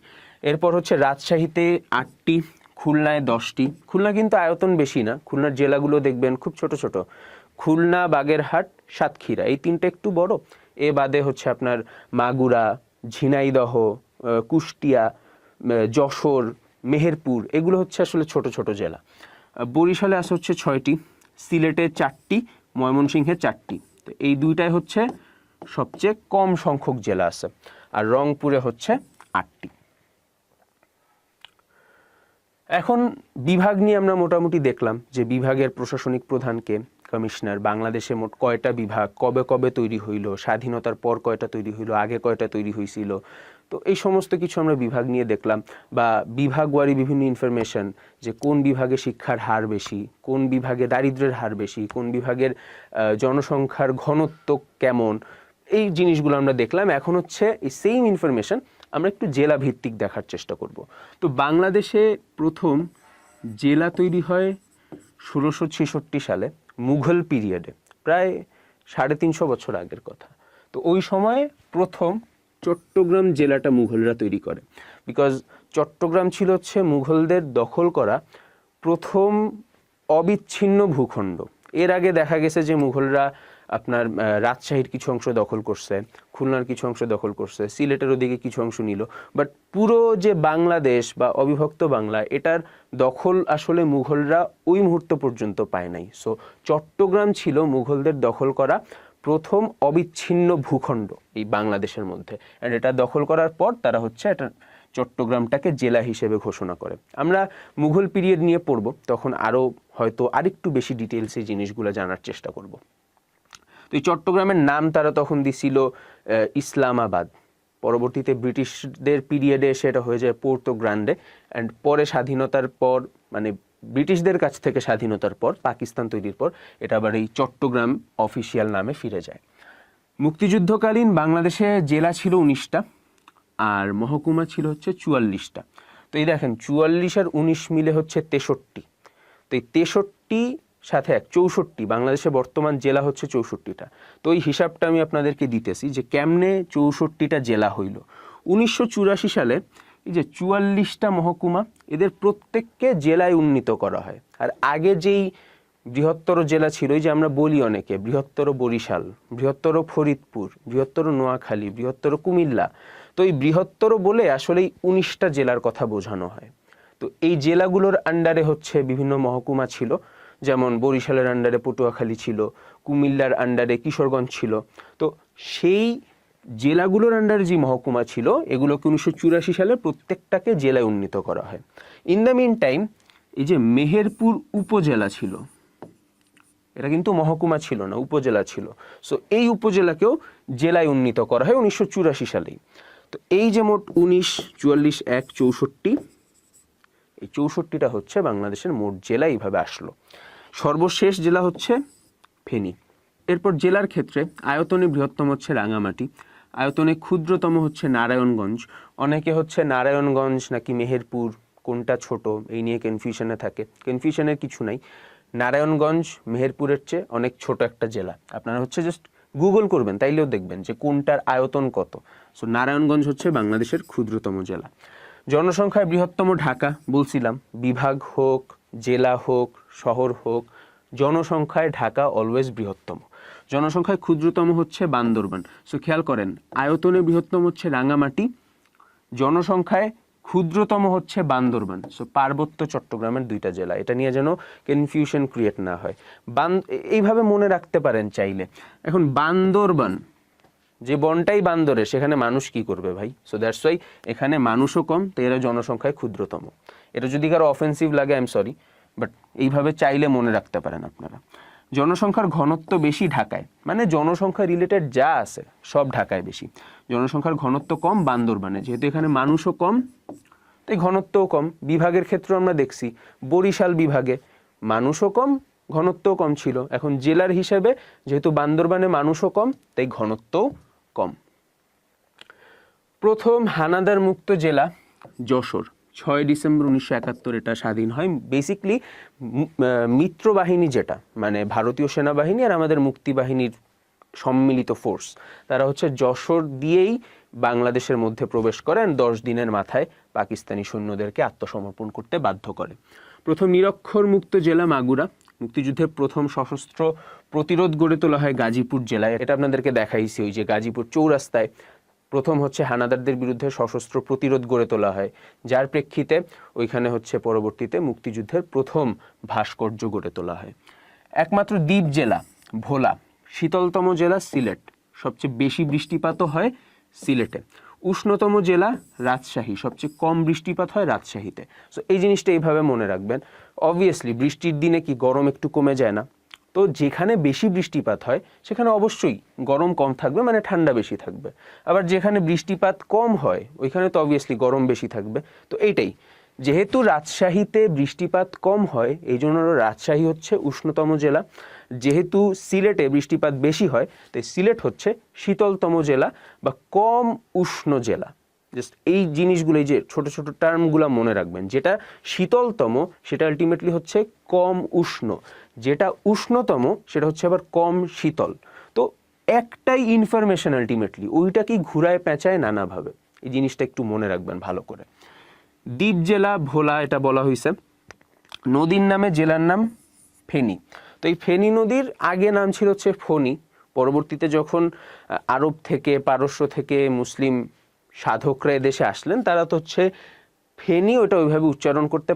এরপর হচ্ছে রাজশাহীতে 8টি, খুলনায় 10টি। খুলনা কিন্তু আয়তন বেশি না, খুলনার জেলাগুলো দেখবেন খুব ছোট ছোট। খুলনা, বাগেরহাট, সাতক্ষীরা, এই 3টা একটু বড়। এ বাদে হচ্ছে আপনার মাগুরা, ঝিনাইদহ, কুষ্টিয়া, যশোর, মেহেরপুর, এগুলো হচ্ছে আসলে ছোট ছোট জেলা। বরিশালে আছে হচ্ছে 6টি, সিলেটে 4টি, ময়মনসিংহে 4টি। তো এই 2টাই হচ্ছে সবচেয়ে কম সংখ্যক জেলা আছে। আর রংপুরে হচ্ছে 8টি। এখন বিভাগ নিয়ে আমরা মোটামুটি দেখলাম যে বিভাগের প্রশাসনিক প্রধানকে, কমিশনার, বাংলাদেশে মোট কয়টা বিভাগ, কবে কবে তৈরি হইল, স্বাধীনতার পর কয়টা তৈরি হইল, আগে কয়টা তৈরি হয়েছিল। তো এই সমস্ত কিছু আমরা বিভাগ নিয়ে দেখলাম, বা বিভাগওয়ারি বিভিন্ন ইনফরমেশন, যে কোন বিভাগে শিক্ষার হার বেশি, কোন বিভাগে দারিদ্র্যের হার বেশি, কোন বিভাগের জনসংখ্যার ঘনত্ব কেমন, এই জিনিসগুলো আমরা দেখলাম। এখন হচ্ছে এই সেম ইনফরমেশন আমরা একটু জেলা ভিত্তিক দেখার চেষ্টা করব। তো বাংলাদেশে প্রথম জেলা তৈরি হয় 1666 সালে, মুঘল পিরিয়ডে, প্রায় 350 বছর আগের কথা। তো ওই সময়ে প্রথম চট্টগ্রাম জেলাটা মুঘলরা তৈরি করে, বিকজ চট্টগ্রাম ছিল হচ্ছে মুঘলদের দখল করা প্রথম অবিচ্ছিন্ন ভূখণ্ড। এর আগে দেখা গেছে যে মুঘলরা আপনার রাজশাহীর কিছু অংশ দখল করছে, খুলনার কিছু অংশ দখল করছে, সিলেটের ওদিকে কিছু অংশ নিল। বাট পুরো যে বাংলাদেশ বা অবিভক্ত বাংলা, এটার দখল আসলে মুঘলরা ওই মুহূর্ত পর্যন্ত পায় নাই। সো চট্টগ্রাম ছিল মুঘলদের দখল করা প্রথম অবিচ্ছিন্ন ভূখণ্ড এই বাংলাদেশের মধ্যে। অ্যান্ড এটা দখল করার পর তারা হচ্ছে এটা চট্টগ্রামটাকে জেলা হিসেবে ঘোষণা করে। আমরা মুঘল পিরিয়ড নিয়ে পড়ব, তখন আরও হয়তো আরেকটু বেশি ডিটেলসে জিনিসগুলো জানার চেষ্টা করব। তো এই চট্টগ্রামের নাম তারা তখন দিছিল ইসলামাবাদ। পরবর্তীতে ব্রিটিশদের পিরিয়ডে সেটা হয়ে যায় পোর্তো গ্রান্ডে। অ্যান্ড পরে স্বাধীনতার পর, মানে ব্রিটিশদের কাছ থেকে স্বাধীনতার পর, পাকিস্তান তৈরির পর, এটা আবার এই চট্টগ্রাম অফিসিয়াল নামে ফিরে যায়। মুক্তিযুদ্ধকালীন বাংলাদেশে জেলা ছিল 19টা আর মহকুমা ছিল হচ্ছে 44টা। তো এই দেখেন 44 আর 19 মিলে হচ্ছে 63। তো এই 63 সাথে 64, বাংলাদেশে বর্তমান জেলা হচ্ছে 64টা। তো এই হিসাবটা আমি আপনাদেরকে দিতেছি যে কেমনে 64টা জেলা হইল। 1984 সালে এই যে 44টা মহকুমা, এদের প্রত্যেককে জেলায় উন্নীত করা হয়। আর আগে যেই বৃহত্তর জেলা ছিল, এই যে আমরা বলি অনেকে বৃহত্তর বরিশাল, বৃহত্তর ফরিদপুর, বৃহত্তর নোয়াখালী, বৃহত্তর কুমিল্লা, তো এই বৃহত্তর বলে আসলে 19টা জেলার কথা বোঝানো হয়। তো এই জেলাগুলোর আন্ডারে হচ্ছে বিভিন্ন মহকুমা ছিল, যেমন বরিশালের আন্ডারে পটুয়াখালী ছিল, কুমিল্লার আন্ডারে কিশোরগঞ্জ ছিল। তো সেই জেলাগুলোর আন্ডারে যে মহকুমা ছিল, এগুলোকে 1984 সালে প্রত্যেকটাকে জেলায় উন্নীত করা হয়। ইন দ্য মিন টাইম এই যে মেহেরপুর উপজেলা ছিল, এটা কিন্তু মহকুমা ছিল না, উপজেলা ছিল। সো এই উপজেলাকেও জেলায় উন্নীত করা হয় 1984 সালেই। তো এই যে মোট 19, 44, 1, 64, এই 64টা হচ্ছে বাংলাদেশের মোট জেলা। এইভাবে আসলো। সর্বশেষ জেলা হচ্ছে ফেনী। এরপর জেলার ক্ষেত্রে আয়তনে বৃহত্তম হচ্ছে রাঙামাটি, আয়তনে ক্ষুদ্রতম হচ্ছে নারায়ণগঞ্জ। অনেকে হচ্ছে নারায়ণগঞ্জ নাকি মেহেরপুর কোনটা ছোট এই নিয়ে কনফিউশনে থাকে। কনফিউশনের কিছু নাই, নারায়ণগঞ্জ মেহেরপুরের চেয়ে অনেক ছোট একটা জেলা। আপনারা হচ্ছে জাস্ট গুগল করবেন, তাইলেও দেখবেন যে কোনটার আয়তন কত। সো নারায়ণগঞ্জ হচ্ছে বাংলাদেশের ক্ষুদ্রতম জেলা। জনসংখ্যায় বৃহত্তম ঢাকা, বলছিলাম বিভাগ হোক, জেলা হোক, শহর হোক, জনসংখ্যায় ঢাকা অলওয়েজ বৃহত্তম। জনসংখ্যায় ক্ষুদ্রতম হচ্ছে বান্দরবান। সো খেয়াল করেন, আয়তনে বৃহত্তম হচ্ছে রাঙামাটি, জনসংখ্যায় ক্ষুদ্রতম হচ্ছে বান্দরবান। সো পার্বত্য চট্টগ্রামের 2টা জেলা, এটা নিয়ে যেন কনফিউশন ক্রিয়েট না হয়। এইভাবে মনে রাখতে পারেন চাইলে। এখন বান্দরবান, যে বনটাই বান্দরে, সেখানে মানুষ কি করবে ভাই? সো দ্যাটস ওয়াই এখানে মানুষও কম, তো এরা জনসংখ্যায় ক্ষুদ্রতম। এটা যদি কারো অফেন্সিভ লাগে আই এম সরি, বাট এইভাবে চাইলে মনে রাখতে পারেন আপনারা। জনসংখ্যার ঘনত্ব বেশি ঢাকায়, মানে জনসংখ্যা রিলেটেড যা আছে সব ঢাকায় বেশি। জনসংখ্যার ঘনত্ব কম বান্দরবানে, যেহেতু এখানে মানুষও কম তাই ঘনত্বও কম। বিভাগের ক্ষেত্রে আমরা দেখছি বরিশাল বিভাগে মানুষও কম, ঘনত্বও কম ছিল। এখন জেলার হিসেবে যেহেতু বান্দরবানে মানুষও কম, তাই ঘনত্বও কম। প্রথম হানাদার মুক্ত জেলা যশোর, 6 ডিসেম্বর 1971 এটা স্বাধীন হয়। বেসিকলি মিত্রবাহিনী যেটা, মানে ভারতীয় সেনাবাহিনী আর আমাদের মুক্তিবাহিনীর সম্মিলিত ফোর্স, তারা হচ্ছে যশোর দিয়েই বাংলাদেশের মধ্যে প্রবেশ করেন। 10 দিনের মাথায় পাকিস্তানি সৈন্যদেরকে আত্মসমর্পণ করতে বাধ্য করে। প্রথম নিরক্ষর মুক্ত জেলা মাগুরা, মুক্তিযুদ্ধের প্রথম সশস্ত্র প্রতিরোধ গড়ে তোলা হয় গাজীপুর জেলায়। এটা আপনাদেরকে দেখাইছি, ওই যে গাজীপুর চৌরাস্তায় প্রথম হচ্ছে হানাদারদের বিরুদ্ধে সশস্ত্র প্রতিরোধ গড়ে তোলা হয়, যার প্রেক্ষিতে ওইখানে হচ্ছে পরবর্তীতে মুক্তিযুদ্ধের প্রথম ভাস্কর্য গড়ে তোলা হয়। একমাত্র দ্বীপ জেলা ভোলা, শীতলতম জেলা সিলেট, সবচেয়ে বেশি বৃষ্টিপাতও হয় সিলেটে। উষ্ণতম জেলা রাজশাহী, সবচেয়ে কম বৃষ্টিপাত হয় রাজশাহীতে। সো এই জিনিসটা এইভাবে মনে রাখবেন। অবভিয়াসলি বৃষ্টির দিনে কি গরম একটু কমে যায় না? তো যেখানে বেশি বৃষ্টিপাত হয় সেখানে অবশ্যই গরম কম থাকবে, মানে ঠান্ডা বেশি থাকবে। আবার যেখানে বৃষ্টিপাত কম হয় ওইখানে তো অবভিয়াসলি গরম বেশি থাকবে। তো এইটাই, যেহেতু রাজশাহীতে বৃষ্টিপাত কম হয় এই জন্য রাজশাহী হচ্ছে উষ্ণতম জেলা। যেহেতু সিলেটে বৃষ্টিপাত বেশি হয় তাই সিলেট হচ্ছে শীতলতম জেলা বা কম উষ্ণ জেলা। জাস্ট এই জিনিসগুলো, এই যে ছোট ছোট টার্মগুলো মনে রাখবেন। যেটা শীতলতম সেটা আলটিমেটলি হচ্ছে কম উষ্ণ, যেটা উষ্ণতম সেটা হচ্ছে আবার কম শীতল। তো একটাই ইনফরমেশন আলটিমেটলি, ওইটাকেই ঘুরায় পেঁচায় নানাভাবে। এই জিনিসটা একটু মনে রাখবেন ভালো করে। দ্বীপ জেলা ভোলা, এটা বলা হয়েছে। নদীর নামে জেলার নাম ফেনী। তো এই ফেনী নদীর আগে নাম ছিল হচ্ছে ফণী, পরবর্তীতে যখন আরব থেকে পারস্য থেকে মুসলিম সাধকরা এদেশে আসলেন, তারা তো হচ্ছে ফেনি ওটা ওইভাবে উচ্চারণ করতে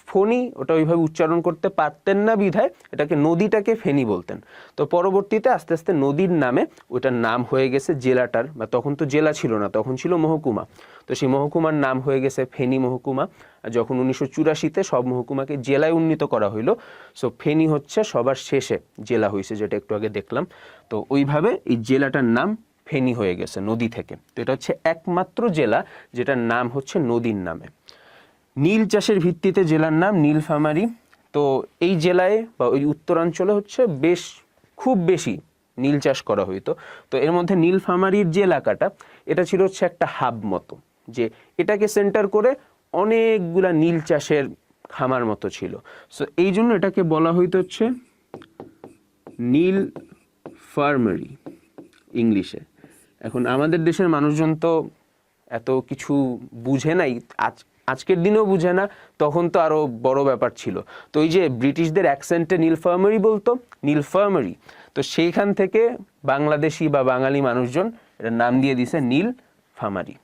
ফণি ওটা ওইভাবে উচ্চারণ করতে পারতেন না বিধায় এটাকে নদীটাকে ফেনি বলতেন। তো পরবর্তীতে আস্তে আস্তে নদীর নামে ওটার নাম হয়ে গেছে জেলাটার, বা তখন তো জেলা ছিল না, তখন ছিল মহকুমা। তো সেই মহকুমার নাম হয়ে গেছে ফেনী মহকুমা। আর যখন 1984-তে সব মহকুমাকে জেলায় উন্নীত করা হইলো, সো ফেনী হচ্ছে সবার শেষে জেলা হয়েছে, যেটা একটু আগে দেখলাম। তো ওইভাবে এই জেলাটার নাম ফেনী হয়ে গেছে নদী থেকে। তো এটা হচ্ছে একমাত্র জেলা যেটার নাম হচ্ছে নদীর নামে। নীল চাষের ভিত্তিতে জেলার নাম নীলফামারী। তো এই জেলায় বা ওই উত্তরাঞ্চলে হচ্ছে খুব বেশি নীল চাষ করা হইতো। তো এর মধ্যে নীলফামারীর যে এলাকাটা, এটা ছিল হচ্ছে একটা হাব মতো, যে এটাকে সেন্টার করে অনেকগুলা নীল চাষের খামার মতো ছিল। সো এই জন্য এটাকে বলা হইতো হচ্ছে নীল ফার্মারি ইংলিশে। এখন আমাদের দেশের মানুষজন তো এত কিছু বুঝে নাই, আজকের দিনেও বুঝে না, তখন তো আরো বড় ব্যাপার ছিল। তো এই যে ব্রিটিশদের অ্যাকসেন্টে নীলফার্মারি বলতো, নীলফার্মারি, তো সেইখান থেকে বাংলাদেশি বা বাঙালি মানুষজন এটার নাম দিয়ে দিছে নীলফামারী।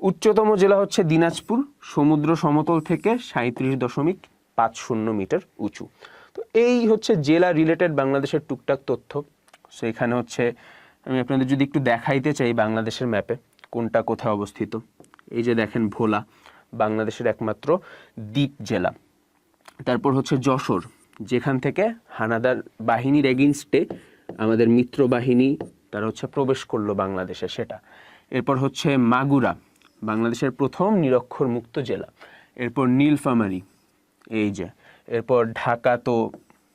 উচ্চতম জেলা হচ্ছে দিনাজপুর, সমুদ্র সমতল থেকে 37.50 মিটার উঁচু। তো এই হচ্ছে জেলা রিলেটেড বাংলাদেশের টুকটাক তথ্য। সো এখানে হচ্ছে আমি আপনাদের যদি একটু দেখাইতে চাই বাংলাদেশের ম্যাপে কোনটা কোথায় অবস্থিত। এই যে দেখেন ভোলা, বাংলাদেশের একমাত্র দ্বীপ জেলা। তারপর হচ্ছে যশোর, যেখান থেকে হানাদার বাহিনীর এগেইনস্টে আমাদের মিত্র বাহিনী তারা হচ্ছে প্রবেশ করলো বাংলাদেশে, সেটা। এরপর হচ্ছে মাগুরা, বাংলাদেশের প্রথম নিরক্ষর মুক্ত জেলা। এরপর নীলফামারী, এই যে। এরপর ঢাকা তো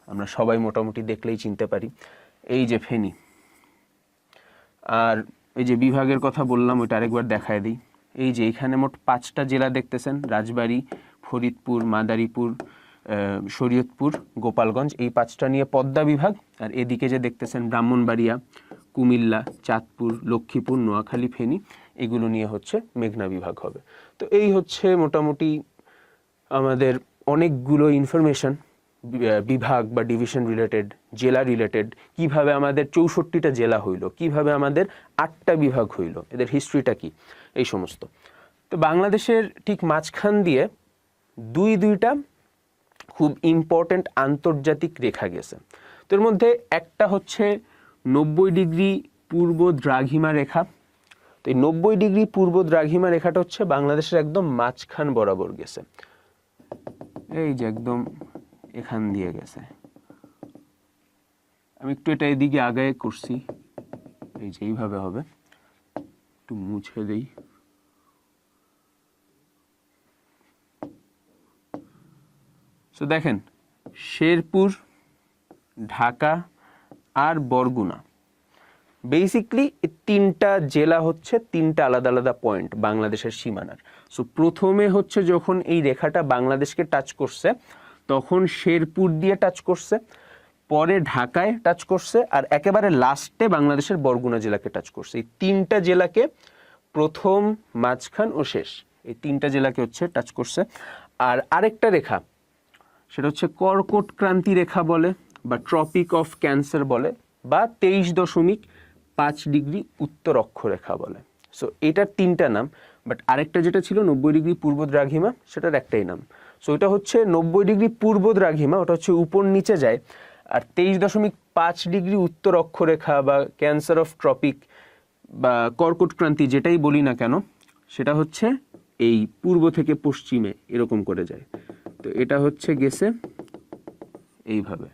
আমরা সবাই মোটামুটি দেখলেই চিনতে পারি, এই যে ফেনী। আর এই যে বিভাগের কথা বললাম, ওইটা আরেকবার দেখায় দিই। এই যে এখানে মোট 5টা জেলা দেখতেছেন, রাজবাড়ী, ফরিদপুর, মাদারীপুর, শরীয়তপুর, গোপালগঞ্জ, এই 5টা নিয়ে পদ্মা বিভাগ। আর এদিকে যে দেখতেছেন ব্রাহ্মণবাড়িয়া, কুমিল্লা, চাঁদপুর, লক্ষ্মীপুর, নোয়াখালী, ফেনী, এগুলো নিয়ে হচ্ছে মেঘনা বিভাগ হবে। তো এই হচ্ছে মোটামুটি আমাদের অনেকগুলো ইনফরমেশন বিভাগ বা ডিভিশন রিলেটেড, জেলা রিলেটেড, কিভাবে আমাদের 64টা জেলা হইল, কিভাবে আমাদের 8টা বিভাগ হইল, এদের হিস্ট্রিটা কি, এই সমস্ত। তো বাংলাদেশের ঠিক মাঝখান দিয়ে দুইটা খুব ইম্পর্টেন্ট আন্তর্জাতিক রেখা গেছে। তো এর মধ্যে একটা হচ্ছে 90 ডিগ্রি পূর্ব দ্রাঘিমা রেখা। তো এই 90 ডিগ্রি পূর্ব দ্রাঘিমা রেখাটা হচ্ছে বাংলাদেশের একদম মাঝখান বরাবর গেছে, এই যে একদম এখান দিয়ে গেছে। আমি একটু এটা এদিকে আগায় করছি, এই যে এইভাবে হবে, একটু মুছে দেই। তো দেখেন শেরপুর, ঢাকা আর বরগুনা, বেসিকলি এই 3টা জেলা হচ্ছে 3টা আলাদা আলাদা পয়েন্ট বাংলাদেশের সীমানার। সো প্রথমে হচ্ছে যখন এই রেখাটা বাংলাদেশকে টাচ করছে, তখন শেরপুর দিয়ে টাচ করছে, পরে ঢাকায় টাচ করছে, আর একেবারে লাস্টে বাংলাদেশের বরগুনা জেলাকে টাচ করছে। এই 3টা জেলাকে, প্রথম, মাঝখান ও শেষ, এই 3টা জেলাকে হচ্ছে টাচ করছে। আর আরেকটা রেখা, সেটা হচ্ছে কর্কট ক্রান্তি রেখা বলে, বা ট্রপিক অফ ক্যান্সার বলে, বা 23.5 ডিগ্রি উত্তর অক্ষরেখা বলে। সো এটার 3টা নাম, বাট আরেকটা যেটা ছিল 90 ডিগ্রি পূর্ব দ্রাঘিমা, সেটার একটাই নাম। সো এটা হচ্ছে 90 ডিগ্রি পূর্ব দ্রাঘিমা, ওটা হচ্ছে উপর নিচে যায়। আর 23.5 ডিগ্রি উত্তর অক্ষরেখা বা ক্যান্সার অফ ট্রপিক বা কর্কট ক্রান্তি, যেটাই বলি না কেন, সেটা হচ্ছে এই পূর্ব থেকে পশ্চিমে এরকম করে যায়। তো এটা হচ্ছে গেছে এইভাবে।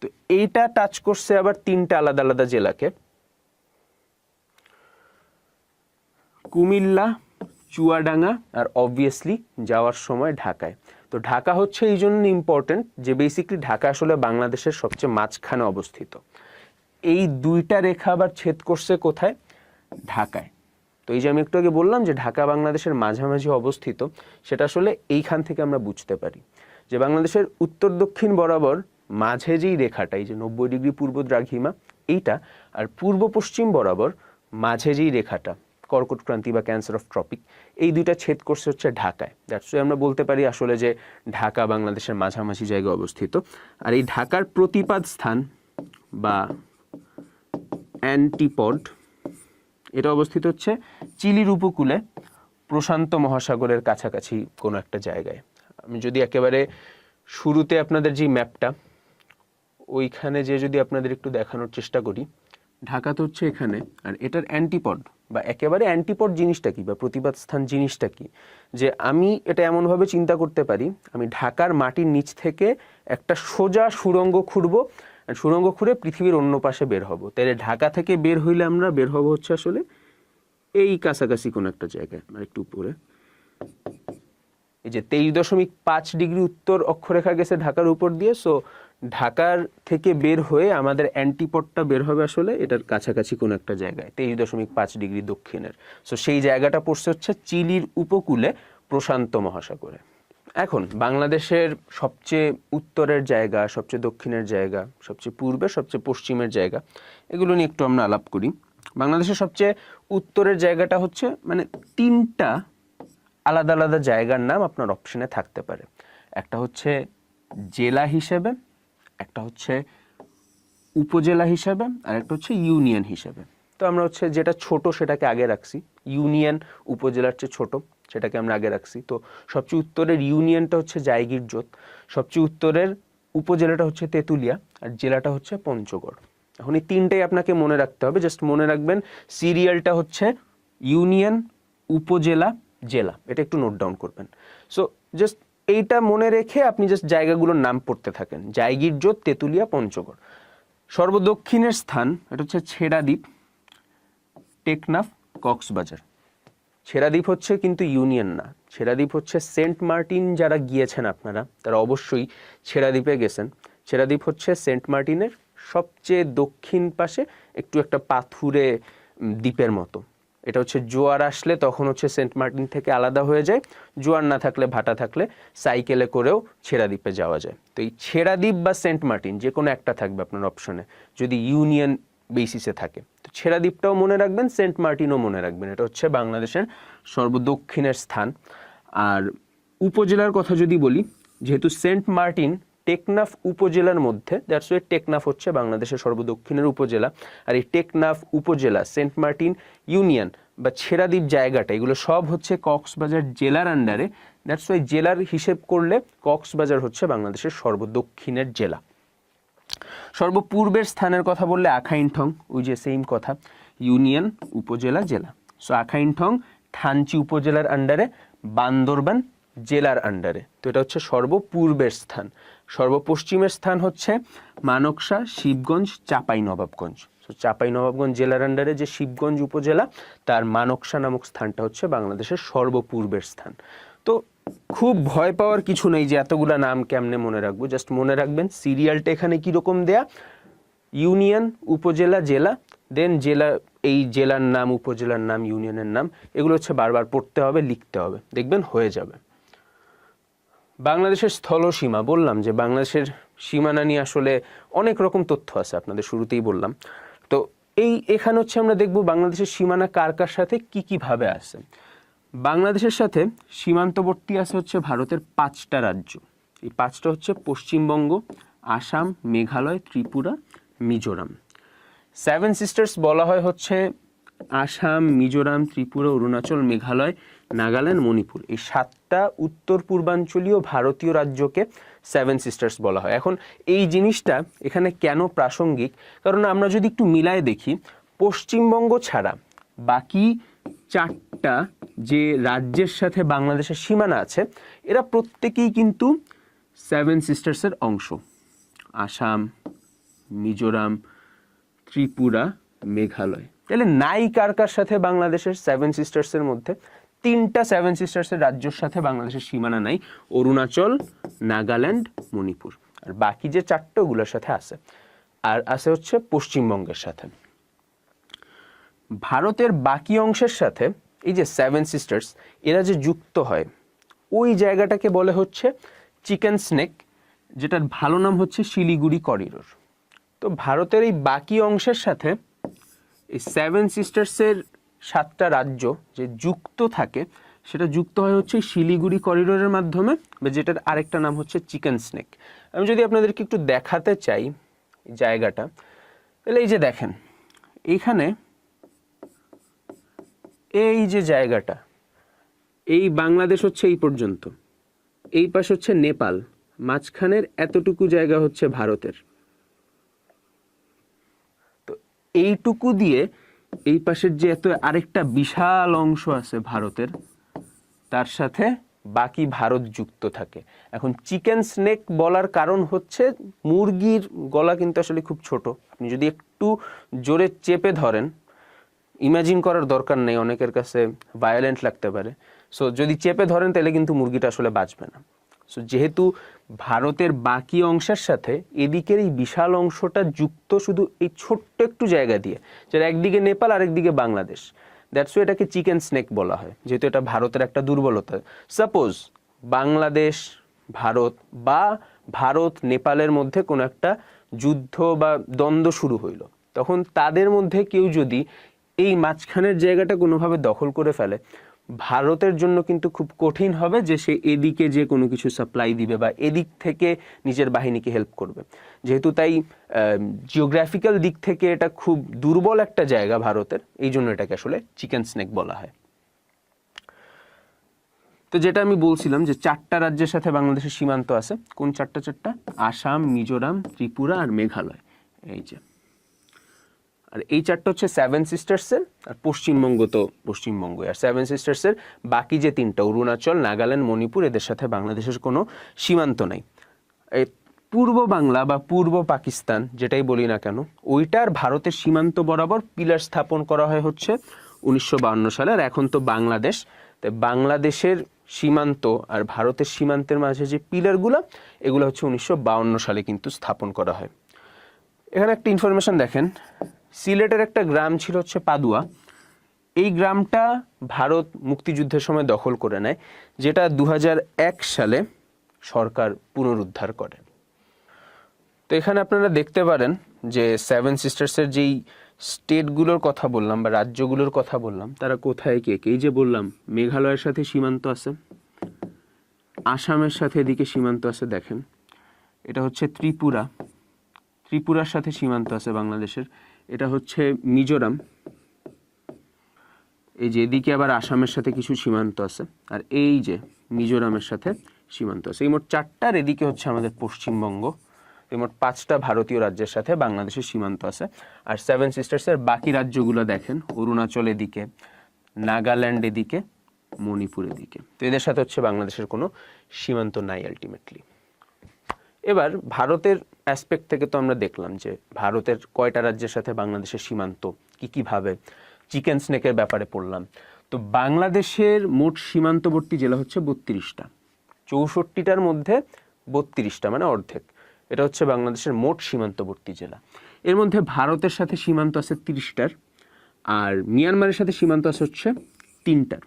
তো এইটা টাচ করছে আবার 3টা আলাদা আলাদা জেলাকে, কুমিল্লা, চুয়াডাঙ্গা, আর অবভিয়াসলি যাওয়ার সময় ঢাকায়। তো ঢাকা হচ্ছে এই জন্য ইম্পর্টেন্ট যে বেসিকলি ঢাকা আসলে বাংলাদেশের সবচেয়ে মাঝখানে অবস্থিত। এই 2টা রেখা আবার ছেদ করছে কোথায়? ঢাকায়। তো এই যে আমি একটু আগে বললাম যে ঢাকা বাংলাদেশের মাঝামাঝি অবস্থিত, সেটা আসলে এইখান থেকে আমরা বুঝতে পারি যে বাংলাদেশের উত্তর দক্ষিণ বরাবর মাঝে যেই রেখাটা, এই যে 90 ডিগ্রি পূর্ব দ্রাঘিমা এইটা, আর পূর্ব পশ্চিম বরাবর মাঝে যেই রেখাটা কর্কট ক্রান্তি বা ক্যান্সার অফ ট্রপিক, এই 2টা ছেদ করছে হচ্ছে ঢাকায়। দ্যাটস ওয়াই আমরা বলতে পারি আসলে যে ঢাকা বাংলাদেশের মাঝামাঝি জায়গায় অবস্থিত। আর এই ঢাকার প্রতিপাদ স্থান বা অ্যান্টিপড, এটা অবস্থিত হচ্ছে চিলির উপকূলে প্রশান্ত মহাসাগরের কাছাকাছি কোনো একটা জায়গায়। আমি যদি একেবারে শুরুতে আপনাদের যে ম্যাপটা ওইখানে যে যদি আপনাদের একটু দেখানোর চেষ্টা করি, ঢাকা তো হচ্ছে এখানে, আর এটার অ্যান্টিপড বা একেবারে অ্যান্টিপড জিনিসটা কি বা প্রতিবাদ স্থান জিনিসটা কি, যে আমি এটা এমনভাবে চিন্তা করতে পারি, আমি ঢাকার মাটির নিচ থেকে একটা সোজা সুড়ঙ্গ খুঁড়বো, সুড়ঙ্গ খুঁড়ে পৃথিবীর অন্য পাশে বের হব। তাহলে ঢাকা থেকে বের হইলে আমরা বের হব হচ্ছে আসলে এই কাছাকাছি কোনো একটা জায়গায়, মানে একটু উপরে। এই যে 23.5 ডিগ্রি উত্তর অক্ষরেখা গেছে ঢাকার উপর দিয়ে, সো ঢাকার থেকে বের হয়ে আমাদের অ্যান্টিপডটা বের হবে আসলে এটার কাছাকাছি কোনো একটা জায়গায় 23.5 ডিগ্রি দক্ষিণের। সো সেই জায়গাটা পড়ছে হচ্ছে চিলির উপকূলে প্রশান্ত মহাসাগরে। এখন বাংলাদেশের সবচেয়ে উত্তরের জায়গা, সবচেয়ে দক্ষিণের জায়গা, সবচেয়ে পূর্বে, সবচেয়ে পশ্চিমের জায়গা, এগুলো নিয়ে একটু আমরা আলাপ করি। বাংলাদেশের সবচেয়ে উত্তরের জায়গাটা হচ্ছে, মানে 3টা আলাদা আলাদা জায়গার নাম আপনার অপশনে থাকতে পারে। একটা হচ্ছে জেলা হিসেবে, একটা হচ্ছে উপজেলা হিসেবে, আর একটা হচ্ছে ইউনিয়ন হিসেবে। তো আমরা হচ্ছে যেটা ছোট সেটাকে আগে রাখছি, ইউনিয়ন উপজেলার চেয়ে ছোট সেটাকে আমরা আগে রাখছি। তো সবচেয়ে উত্তরের ইউনিয়নটা হচ্ছে জায়গীরজোত, সবচেয়ে উত্তরের উপজেলাটা হচ্ছে তেঁতুলিয়া, আর জেলাটা হচ্ছে পঞ্চগড়। এখন এই 3টাই আপনাকে মনে রাখতে হবে। জাস্ট মনে রাখবেন সিরিয়ালটা হচ্ছে ইউনিয়ন, উপজেলা, জেলা, এটা একটু নোট ডাউন করবেন। সো জাস্ট এইটা মনে রেখে আপনি জাস্ট জায়গাগুলোর নাম পড়তে থাকেন, জায়গীরজোত, তেঁতুলিয়া, পঞ্চগড়। সর্বদক্ষিণের স্থান এটা হচ্ছে ছেড়াদ্বীপ, টেকনাফ, কক্সবাজার। ছেড়াদ্বীপ হচ্ছে কিন্তু ইউনিয়ন না, ছেড়াদ্বীপ হচ্ছে সেন্ট মার্টিন। যারা গিয়েছেন আপনারা তারা অবশ্যই ছেড়াদ্বীপে গেছেন। ছেড়াদ্বীপ হচ্ছে সেন্ট মার্টিনের সবচেয়ে দক্ষিণ পাশে একটু একটা পাথুরে দ্বীপের মতো। এটা হচ্ছে জোয়ার আসলে তখন হচ্ছে সেন্ট মার্টিন থেকে আলাদা হয়ে যায়, জোয়ার না থাকলে, ভাটা থাকলে সাইকেলে করেও ছেড়াদ্বীপে যাওয়া যায়। তো এই ছেড়াদ্বীপ বা সেন্ট মার্টিন যে কোনো একটা থাকবে আপনার অপশনে যদি ইউনিয়ন বেসিসে থাকে। তো ছেড়াদ্বীপটাও মনে রাখবেন, সেন্ট মার্টিনও মনে রাখবেন। এটা হচ্ছে বাংলাদেশের সর্বদক্ষিণের স্থান। আর উপজেলার কথা যদি বলি, যেহেতু সেন্ট মার্টিন টেকনাফ উপজেলার মধ্যে, দ্যাটস ওয়াই টেকনাফ হচ্ছে বাংলাদেশের সর্বদক্ষিণের উপজেলা। আর এই টেকনাফ উপজেলা, সেন্ট মার্টিন ইউনিয়ন বা ছেড়াদ্বীপ জায়গাটা, এগুলো সব হচ্ছে কক্সবাজার জেলার আন্ডারে। দ্যাটস ওয়াই জেলার হিসেব করলে কক্সবাজার হচ্ছে বাংলাদেশের সর্বদক্ষিণের জেলা। সর্বপূর্বের স্থানের কথা বললে আখাইনঠং, ওই যে সেম কথা, ইউনিয়ন, উপজেলা, জেলা। সো আখাইনঠং থানচি উপজেলার আন্ডারে, বান্দরবান জেলার আন্ডারে। তো এটা হচ্ছে সর্বপূর্বের স্থান। সর্বপশ্চিমের স্থান হচ্ছে মানকসা, শিবগঞ্জ, চাঁপাইনবাবগঞ্জ। সো চাঁপাইনবাবগঞ্জ জেলার আন্ডারে যে শিবগঞ্জ উপজেলা, তার মানকসা নামক স্থানটা হচ্ছে বাংলাদেশের সর্বপূর্বের স্থান। তো খুব ভয় পাওয়ার কিছু নেই যে এতগুলা নাম কেমনে মনে রাখবো। জাস্ট মনে রাখবেন সিরিয়ালটা এখানে কিরকম দেয়া, ইউনিয়ন, উপজেলা, জেলা, দেন জেলা, এই জেলার নাম, উপজেলার নাম, ইউনিয়নের নাম, এগুলো হচ্ছে বারবার পড়তে হবে, লিখতে হবে, দেখবেন হয়ে যাবে। বাংলাদেশের স্থলসীমা, বললাম যে বাংলাদেশের সীমানা নিয়ে আসলে অনেক রকম তথ্য আছে, আপনাদের শুরুতেই বললাম। তো এখানে হচ্ছে আমরা দেখব বাংলাদেশের সীমানা কার কার সাথে কি কিভাবে আছে। বাংলাদেশের সাথে সীমান্তবর্তী আছে হচ্ছে ভারতের 5টা রাজ্য। এই 5টা হচ্ছে পশ্চিমবঙ্গ, আসাম, মেঘালয়, ত্রিপুরা, মিজোরাম। 7 সিস্টার্স বলা হয় হচ্ছে আসাম, মিজোরাম, ত্রিপুরা, অরুণাচল, মেঘালয়, নাগাল্যান্ড, মণিপুর। এই 7টা উত্তর পূর্বাঞ্চলীয় ভারতীয় রাজ্যকে 7 সিস্টার্স বলা হয়। এখন এই জিনিসটা এখানে কেন প্রাসঙ্গিক, কারণ আমরা যদি একটু মিলায় দেখি, পশ্চিমবঙ্গ ছাড়া বাকি 4টা যে রাজ্যের সাথে বাংলাদেশের সীমানা আছে, এরা প্রত্যেকেই কিন্তু 7 সিস্টার্সের অংশ। আসাম, মিজোরাম, ত্রিপুরা, মেঘালয়। তাহলে নাই কার কার সাথে বাংলাদেশের 7 সিস্টার্সের মধ্যে? 3টা 7 সিস্টার্সের রাজ্যের সাথে বাংলাদেশের সীমানা নাই, অরুণাচল, নাগাল্যান্ড, মণিপুর। আর বাকি যে 4টা ওগুলোর সাথে আছে, আর আছে হচ্ছে পশ্চিমবঙ্গের সাথে। ভারতের বাকি অংশের সাথে এই যে 7 সিস্টার্স, এরা যে যুক্ত হয়, ওই জায়গাটাকে বলে হচ্ছে চিকেন স্নেক, যেটার ভালো নাম হচ্ছে শিলিগুড়ি করিডোর। তো ভারতের এই বাকি অংশের সাথে এই 7 সিস্টার্সের 7টা রাজ্য যে যুক্ত থাকে, সেটা যুক্ত হয় হচ্ছে শিলিগুড়ি করিডোরের মাধ্যমে, বা যেটার আরেকটা নাম হচ্ছে চিকেন স্নেক। আমি যদি আপনাদেরকে একটু দেখাতে চাই জায়গাটা, তাহলে এই যে দেখেন, এইখানে এই যে জায়গাটা, এই বাংলাদেশ হচ্ছে এই পর্যন্ত, এই পাশ হচ্ছে নেপাল, মাঝখানের এতটুকু জায়গা হচ্ছে ভারতের। তো এইটুকু দিয়ে এই পাশের যে এত আরেকটা বিশাল অংশ আছে ভারতের, তার সাথে বাকি ভারত যুক্ত থাকে। এখন চিকেন স্নেক বলার কারণ হচ্ছে মুরগির গলা কিন্তু আসলে খুব ছোট, আপনি যদি একটু জোরে চেপে ধরেন, ইমাজিন করার দরকার নেই, অনেকের কাছে ভায়োলেন্ট লাগতে পারে, সো যদি চেপে ধরেন তাহলে কিন্তু মুরগিটা আসলে বাঁচবে না। সো যেহেতু ভারতের বাকি অংশের সাথে এদিকের এই বিশাল অংশটা যুক্ত শুধু এই ছোট্ট একটু জায়গা দিয়ে, যার একদিকে নেপাল আর একদিকে বাংলাদেশ, দ্যাটস ওয়াই এটাকে চিকেন স্নেক বলা হয়, যেহেতু এটা ভারতের একটা দুর্বলতা। সাপোজ বাংলাদেশ ভারত বা ভারত নেপালের মধ্যে কোনো একটা যুদ্ধ বা দ্বন্দ্ব শুরু হইল, তখন তাদের মধ্যে কেউ যদি এই মাঝখানের জায়গাটা কোনোভাবে দখল করে ফেলে, ভারতের জন্য কিন্তু খুব কঠিন হবে যে সে এদিকে যে কোনো কিছু সাপ্লাই দিবে বা এদিক থেকে নিজের বাহিনীকে হেল্প করবে। যেহেতু তাই জিওগ্রাফিক্যাল দিক থেকে এটা খুব দুর্বল একটা জায়গা ভারতের, এই জন্য এটাকে আসলে চিকেন স্নেক বলা হয়। তো যেটা আমি বলছিলাম যে 4টা রাজ্যের সাথে বাংলাদেশের সীমান্ত আছে, কোন 4টা? আসাম, মিজোরাম, ত্রিপুরা আর মেঘালয়। এই যে, আর এই 4টা হচ্ছে 7 সিস্টার্সের, আর পশ্চিমবঙ্গ তো পশ্চিমবঙ্গ, আর 7 সিস্টার্সের বাকি যে 3টা অরুণাচল, নাগাল্যান্ড, মণিপুর, এদের সাথে বাংলাদেশের কোনো সীমান্ত নাই। এই পূর্ব বাংলা বা পূর্ব পাকিস্তান যেটাই বলি না কেন, ওইটার ভারতের সীমান্ত বরাবর পিলার স্থাপন করা হয় হচ্ছে 1952 সালে। আর এখন তো বাংলাদেশ, তাই বাংলাদেশের সীমান্ত আর ভারতের সীমান্তের মাঝে যে পিলারগুলো, এগুলো হচ্ছে 1952 সালে কিন্তু স্থাপন করা হয়। এখানে একটা ইনফরমেশন দেখেন, সিলেটের একটা গ্রাম ছিল হচ্ছে পাদুয়া, এই গ্রামটা ভারত মুক্তিযুদ্ধের সময় দখল করে নেয়, যেটা 2001 সালে সরকার পুনরুদ্ধার করে। তো এখানে আপনারা দেখতে পারেন যে 7 সিস্টার্সের যেই স্টেটগুলোর কথা বললাম বা রাজ্যগুলোর কথা বললাম, তারা কোথায় কে কে। এই যে বললাম মেঘালয়ের সাথে সীমান্ত আছে, আসামের সাথে এদিকে সীমান্ত আছে, দেখেন এটা হচ্ছে ত্রিপুরা, ত্রিপুরার সাথে সীমান্ত আছে বাংলাদেশের, এটা হচ্ছে মিজোরাম, এই যে এদিকে আবার আসামের সাথে কিছু সীমান্ত আছে, আর এই যে মিজোরামের সাথে সীমান্ত আছে। এই মোট 4টার এদিকে হচ্ছে আমাদের পশ্চিমবঙ্গ, এই মোট 5টা ভারতীয় রাজ্যের সাথে বাংলাদেশের সীমান্ত আছে। আর 7 সিস্টার্সের বাকি রাজ্যগুলো দেখেন, অরুণাচল এদিকে, নাগাল্যান্ড এদিকে, মণিপুর এদিকে, তো এদের সাথে হচ্ছে বাংলাদেশের কোনো সীমান্ত নাই আলটিমেটলি। এবার ভারতের অ্যাসপেক্ট থেকে তো আমরা দেখলাম যে ভারতের কয়টা রাজ্যের সাথে বাংলাদেশের সীমান্ত, কীভাবে চিকেন স্নেকের ব্যাপারে পড়লাম। তো বাংলাদেশের মোট সীমান্তবর্তী জেলা হচ্ছে 32টা, 64টার মধ্যে 32টা মানে অর্ধেক, এটা হচ্ছে বাংলাদেশের মোট সীমান্তবর্তী জেলা। এর মধ্যে ভারতের সাথে সীমান্ত আছে 30টার, আর মিয়ানমারের সাথে সীমান্ত আছে হচ্ছে 3টার।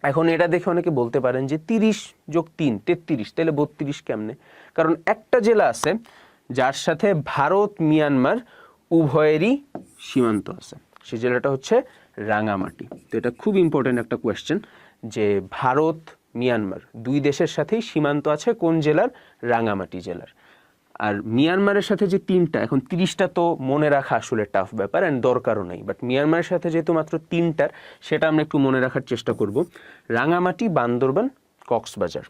এখন এটা দেখে অনেকে বলতে পারেন যে 30 যোগ 3 33, তাহলে 32 কেমনে? কারণ একটা জেলা আছে যার সাথে ভারত মিয়ানমার উভয়েরই সীমান্ত আছে, সেই জেলাটা হচ্ছে রাঙামাটি। তো এটা খুব ইম্পর্টেন্ট একটা কোয়েশ্চেন যে ভারত মিয়ানমার দুই দেশের সাথেই সীমান্ত আছে কোন জেলার? রাঙামাটি জেলার। আর মিয়ানমারের সাথে যে 3টা, এখন 30টা তো মনে রাখা আসলে টাফ ব্যাপার অ্যান্ড দরকারও নেই, বাট মিয়ানমারের সাথে যেহেতু মাত্র 3টার, সেটা আমরা একটু মনে রাখার চেষ্টা করব। রাঙামাটি, বান্দরবান, কক্সবাজার,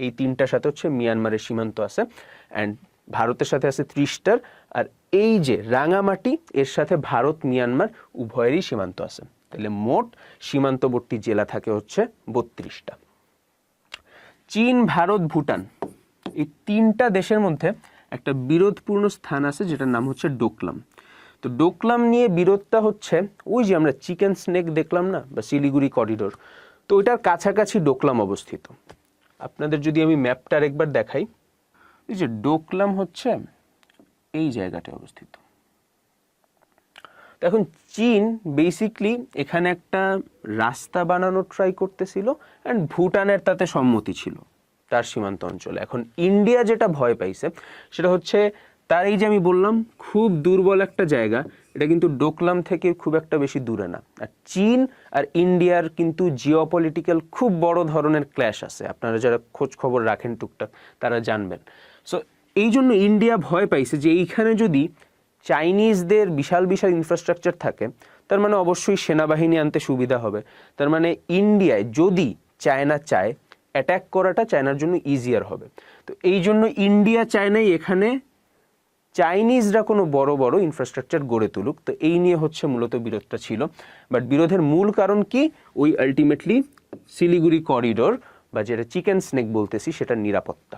এই 3টার সাথে হচ্ছে মিয়ানমারের সীমান্ত আছে, অ্যান্ড ভারতের সাথে আছে 30টার। আর এই যে রাঙামাটি, এর সাথে ভারত মিয়ানমার উভয়েরই সীমান্ত আছে, তাহলে মোট সীমান্তবর্তী জেলা থাকে হচ্ছে 32টা। চীন, ভারত, ভুটান, এই 3টা দেশের মধ্যে একটা বিরোধপূর্ণ স্থান আছে যেটার নাম হচ্ছে ডোকলাম। তো ডোকলাম নিয়ে বিরোধটা হচ্ছে, ওই যে আমরা চিকেন স্নেক দেখলাম না, বা শিলিগুড়ি করিডোর, তো ওইটার কাছাকাছি ডোকলাম অবস্থিত। আপনাদের যদি আমি ম্যাপটা আরেকবার দেখাই, এই যে ডোকলাম হচ্ছে এই জায়গাটায় অবস্থিত। এখন চীন বেসিকলি এখানে একটা রাস্তা বানানোর ট্রাই করতেছিল, অ্যান্ড ভুটানের তাতে সম্মতি ছিল তার সীমান্ত অঞ্চলে। এখন ইন্ডিয়া যেটা ভয় পাইছে সেটা হচ্ছে তার এই যে আমি বললাম খুব দুর্বল একটা জায়গা, এটা কিন্তু ডোকলাম থেকে খুব একটা বেশি দূরে না। আর চীন আর ইন্ডিয়ার কিন্তু জিওপলিটিক্যাল খুব বড় ধরনের ক্ল্যাশ আছে, আপনারা যারা খোঁজ খবর রাখেন টুকটাক তারা জানবেন। সো এই জন্য ইন্ডিয়া ভয় পাইছে যে এইখানে যদি চাইনিজদের বিশাল বিশাল ইনফ্রাস্ট্রাকচার থাকে, তার মানে অবশ্যই সেনাবাহিনী আনতে সুবিধা হবে। তার মানে ইন্ডিয়ায় যদি চায়না চায়, অ্যাটাক করাটা চায়নার জন্য ইজিয়ার হবে। তো এই জন্য ইন্ডিয়া চায় নাই এখানে চাইনিজরা কোনো বড় বড় ইনফ্রাস্ট্রাকচার গড়ে তুলুক। তো এই নিয়ে হচ্ছে মূলত বিরোধটা ছিল। বাট বিরোধের মূল কারণ কি, ওই আলটিমেটলি শিলিগুড়ি করিডোর বা যেটা চিকেন স্নেক বলতেছি সেটার নিরাপত্তা।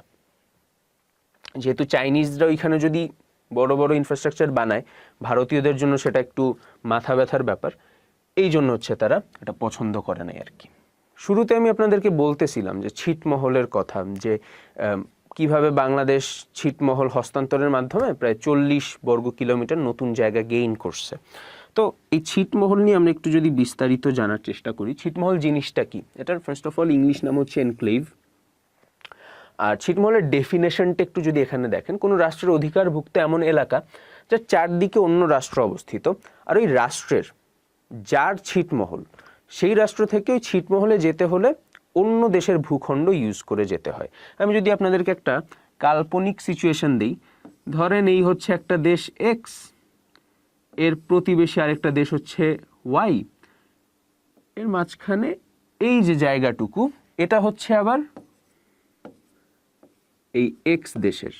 যেহেতু চাইনিজরা ওইখানে যদি বড় বড় ইনফ্রাস্ট্রাকচার বানায়, ভারতীয়দের জন্য সেটা একটু মাথা ব্যথার ব্যাপার, এই জন্য হচ্ছে তারা এটা পছন্দ করে নাই আর কি। শুরুতে আমি আপনাদেরকে বলতেছিলাম যে ছিটমহলের কথা, যে কিভাবে বাংলাদেশ ছিটমহল হস্তান্তরের মাধ্যমে প্রায় 40 বর্গ কিলোমিটার নতুন জায়গা গেইন করছে। তো এই ছিটমহল নিয়ে আমরা একটু যদি বিস্তারিত জানার চেষ্টা করি, ছিটমহল জিনিসটা কি, এটার ফার্স্ট অফ অল ইংলিশ নাম হচ্ছে এনক্লেভ। আর ছিটমহলের ডেফিনেশনটা একটু যদি এখানে দেখেন, কোনো রাষ্ট্রের অধিকারভুক্ত এমন এলাকা যার চারদিকে অন্য রাষ্ট্র অবস্থিত, আর ওই রাষ্ট্রের যার ছিটমহল, সেই রাষ্ট্র থেকে ওই ছিটমহলে যেতে হলে অন্য দেশের ভূখণ্ড ইউজ করে যেতে হয়। আমি যদি আপনাদেরকে একটা কাল্পনিক সিচুয়েশন দিই, ধরেন এই হচ্ছে একটা দেশ এক্স, এর প্রতিবেশী আরেকটা দেশ হচ্ছে ওয়াই, এর মাঝখানে এই যে জায়গাটুকু, এটা হচ্ছে আবার এই এক্স দেশের।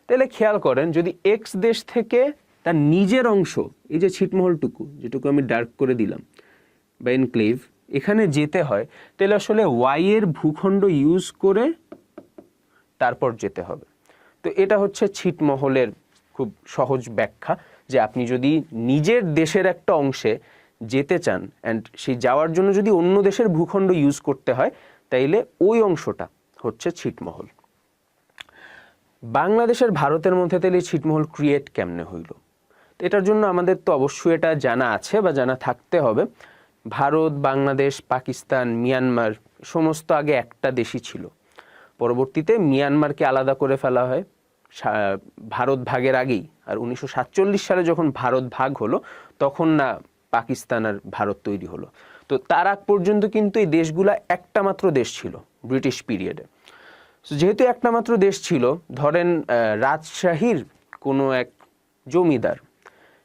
তাহলে খেয়াল করেন, যদি এক্স দেশ থেকে তার নিজের অংশ, এই যে ছিটমহলটুকু যেটুকু আমি ডার্ক করে দিলাম বা এনক্লেভ, এখানে যেতে হয়, তাহলে আসলে ওয়াই এর ভূখণ্ড ইউজ করে তারপর যেতে হবে। তো এটা হচ্ছে ছিটমহলের খুব সহজ ব্যাখ্যা, যে আপনি যদি নিজের দেশের একটা অংশে যেতে চান অ্যান্ড সেই যাওয়ার জন্য যদি অন্য দেশের ভূখণ্ড ইউজ করতে হয়, তাইলে ওই অংশটা হচ্ছে ছিটমহল। বাংলাদেশের ভারতের মধ্যে তাহলে ছিটমহল ক্রিয়েট কেমনে হইল, এটার জন্য আমাদের তো অবশ্যই এটা জানা আছে বা জানা থাকতে হবে। ভারত, বাংলাদেশ, পাকিস্তান, মিয়ানমার সমস্ত আগে একটা দেশই ছিল। পরবর্তীতে মিয়ানমারকে আলাদা করে ফেলা হয় ভারত ভাগের আগেই। আর 1947 সালে যখন ভারত ভাগ হলো, তখন না পাকিস্তান আর ভারত তৈরি হলো। তো তার আগ পর্যন্ত কিন্তু এই দেশগুলা একটা মাত্র দেশ ছিল ব্রিটিশ পিরিয়ডে। যেহেতু একটা মাত্র দেশ ছিল, ধরেন রাজশাহীর কোনো এক জমিদার,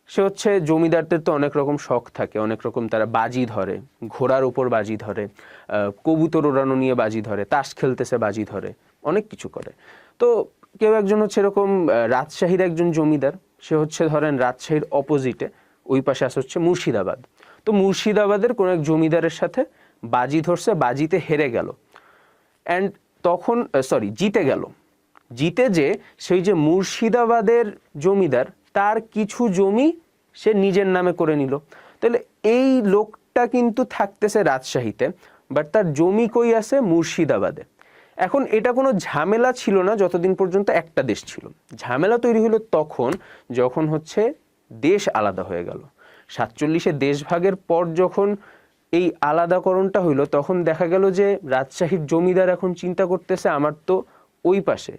সে হচ্ছে, জমিদারদের তো অনেক রকম শখ থাকে, অনেক রকম তারা বাজি ধরে, ঘোড়ার উপর বাজি ধরে, কবুতর ওড়ানো নিয়ে বাজি ধরে, তাস খেলতেছে বাজি ধরে, অনেক কিছু করে। তো কেউ একজন হচ্ছে এরকম রাজশাহীর একজন জমিদার, সে হচ্ছে ধরেন রাজশাহীর অপোজিটে ওই পাশে আসে হচ্ছে মুর্শিদাবাদ। তো মুর্শিদাবাদের কোনো এক জমিদারের সাথে বাজি ধরছে, বাজিতে হেরে গেল, অ্যান্ড তখন জিতে গেল। জিতে যে সেই যে মুর্শিদাবাদের জমিদার, তার কিছু জমি সে নিজের নামে করে নিল। তাহলে এই লোকটা কিন্তু থাকতেছে রাজশাহীতে, বাট তার জমি কই আছে মুর্শিদাবাদে। এখন এটা কোনো ঝামেলা ছিল না যতদিন পর্যন্ত একটা দেশ ছিল। ঝামেলা তৈরি হলো তখন যখন হচ্ছে দেশ আলাদা হয়ে গেল। 47-এ দেশভাগের পর যখন এই আলাদাকরণটা হইলো, তখন দেখা গেল যে রাজশাহীর জমিদার এখন চিন্তা করতেছে, আমার তো ওই পাশে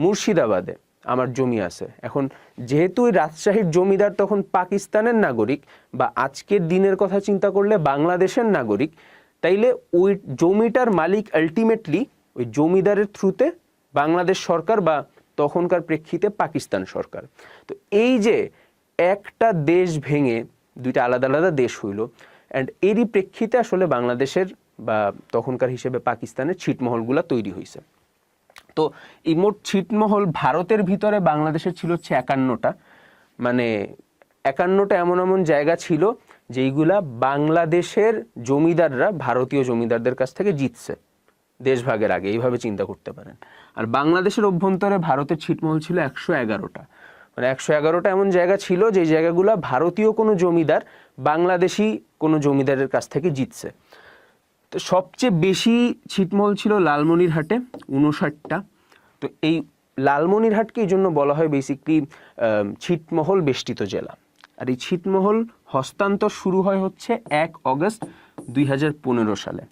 মুর্শিদাবাদে আমার জমি আছে। এখন যেহেতু ওই রাজশাহীর জমিদার তখন পাকিস্তানের নাগরিক, বা আজকের দিনের কথা চিন্তা করলে বাংলাদেশের নাগরিক, তাইলে ওই জমিটার মালিক আলটিমেটলি ওই জমিদারের থ্রুতে বাংলাদেশ সরকার, বা তখনকার প্রেক্ষিতে পাকিস্তান সরকার। তো এই যে একটা দেশ ভেঙে দুইটা আলাদা আলাদা দেশ হইল, অ্যান্ড এরই প্রেক্ষিতে আসলে বাংলাদেশের বা তখনকার হিসেবে পাকিস্তানের ছিটমহলগুলা তৈরি হয়েছে। তো এই মোট ছিটমহল ভারতের ভিতরে বাংলাদেশের ছিল হচ্ছে 51টা, মানে 51টা এমন এমন জায়গা ছিল যেইগুলা বাংলাদেশের জমিদাররা ভারতীয় জমিদারদের কাছ থেকে জিতছে দেশভাগের আগে, এইভাবে চিন্তা করতে পারেন। আর বাংলাদেশের অভ্যন্তরে ভারতের ছিটমহল ছিল 111টা, মানে 111টা এমন জায়গা ছিল যে জায়গাগুলা ভারতীয় কোনো জমিদার বাংলাদেশি কোনো জমিদারের কাছ থেকে জিতছে। তো সবচেয়ে বেশি ছিটমহল ছিল লালমনিরহাটে 59টা। তো এই লালমনিরহাটকে এই জন্য বলা হয় বেসিকলি ছিটমহল বেষ্টিত জেলা। আর এই ছিটমহল হস্তান্তর শুরু হয় হচ্ছে 1 অগস্ট 2015 সালে।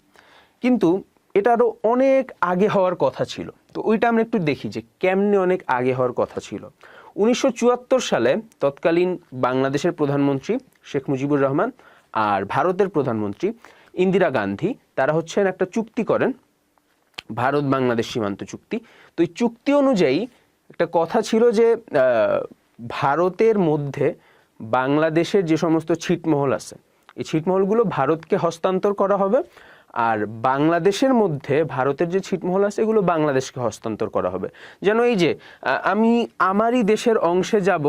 কিন্তু এটা আরও অনেক আগে হওয়ার কথা ছিল। তো ওইটা আমরা একটু দেখি যে কেমনে অনেক আগে হওয়ার কথা ছিল। 1974 সালে তৎকালীন বাংলাদেশের প্রধানমন্ত্রী শেখ মুজিবুর রহমান আর ভারতের প্রধানমন্ত্রী ইন্দিরা গান্ধী, তারা হচ্ছেন একটা চুক্তি করেন, ভারত বাংলাদেশ সীমান্ত চুক্তি। তো এই চুক্তি অনুযায়ী একটা কথা ছিল যে ভারতের মধ্যে বাংলাদেশের যে সমস্ত ছিটমহল আছে এই ছিটমহলগুলো ভারতকে হস্তান্তর করা হবে, আর বাংলাদেশের মধ্যে ভারতের যে ছিটমহল আছে এগুলো বাংলাদেশকে হস্তান্তর করা হবে। যেন এই যে আমি আমারই দেশের অংশে যাব,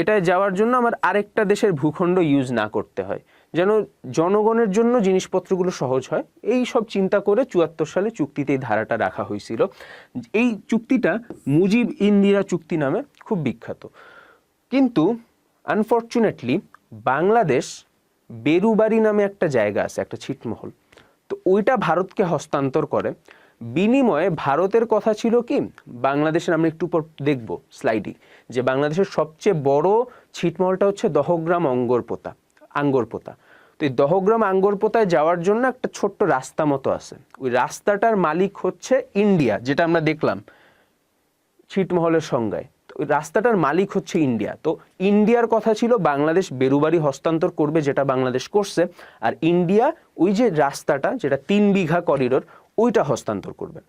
এটায় যাওয়ার জন্য আমার আরেকটা দেশের ভূখণ্ড ইউজ না করতে হয়, যেন জনগণের জন্য জিনিসপত্রগুলো সহজ হয়, এই সব চিন্তা করে ৭৪ সালে চুক্তিতে এই ধারাটা রাখা হয়েছিল। এই চুক্তিটা মুজিব ইন্দিরা চুক্তি নামে খুব বিখ্যাত। কিন্তু আনফর্চুনেটলি বাংলাদেশ বেরুবাড়ি নামে একটা জায়গা আছে, একটা ছিটমহল, তো ওইটা ভারতকে হস্তান্তর করে। বিনিময়ে ভারতের কথা ছিল কি, বাংলাদেশের আমরা একটু পর দেখব স্লাইডে যে বাংলাদেশের সবচেয়ে বড় ছিটমহলটা হচ্ছে দহগ্রাম আঙ্গরপোতা। তো এই দহগ্রাম আঙ্গরপোতায় যাওয়ার জন্য একটা ছোট্ট রাস্তা মতো আছে, ওই রাস্তাটার মালিক হচ্ছে ইন্ডিয়া, যেটা আমরা দেখলাম ছিটমহলের সংজ্ঞায়। ওই রাস্তাটার মালিক হচ্ছে ইন্ডিয়া। তো ইন্ডিয়ার কথা ছিল বাংলাদেশ বেরুবাড়ি হস্তান্তর করবে, যেটা বাংলাদেশ করছে, আর ইন্ডিয়া ওই যে রাস্তাটা যেটা ৩ বিঘা করিডোর ওইটা হস্তান্তর করবে।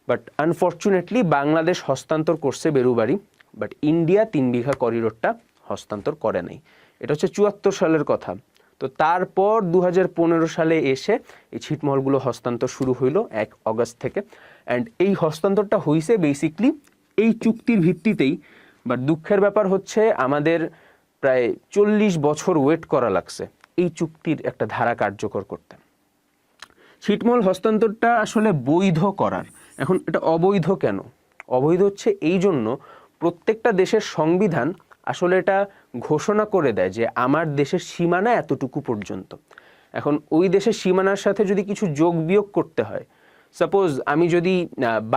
বাট আনফর্চুনেটলি বাংলাদেশ হস্তান্তর করছে বেরুবাড়ি, বাট ইন্ডিয়া ৩ বিঘা করিডোরটা হস্তান্তর করে নাই। এটা হচ্ছে ৭৪ সালের কথা। তো তারপর ২০১৫ সালে এসে এই ছিটমহলগুলো হস্তান্তর শুরু হইলো ১ অগস্ট থেকে। অ্যান্ড এই হস্তান্তরটা হয়েছে বেসিকলি এই চুক্তির ভিত্তিতেই। বাট দুঃখের ব্যাপার হচ্ছে আমাদের প্রায় ৪০ বছর ওয়েট করা লাগছে এই চুক্তির একটা ধারা কার্যকর করতে। ছিটমহল হস্তান্তরটা আসলে বৈধ করার, এখন এটা অবৈধ কেন? অবৈধ হচ্ছে এই জন্য, প্রত্যেকটা দেশের সংবিধান আসলে এটা ঘোষণা করে দেয় যে আমার দেশের সীমানা এতটুকু পর্যন্ত। এখন ওই দেশের সীমানার সাথে যদি কিছু যোগ বিয়োগ করতে হয়, সাপোজ আমি যদি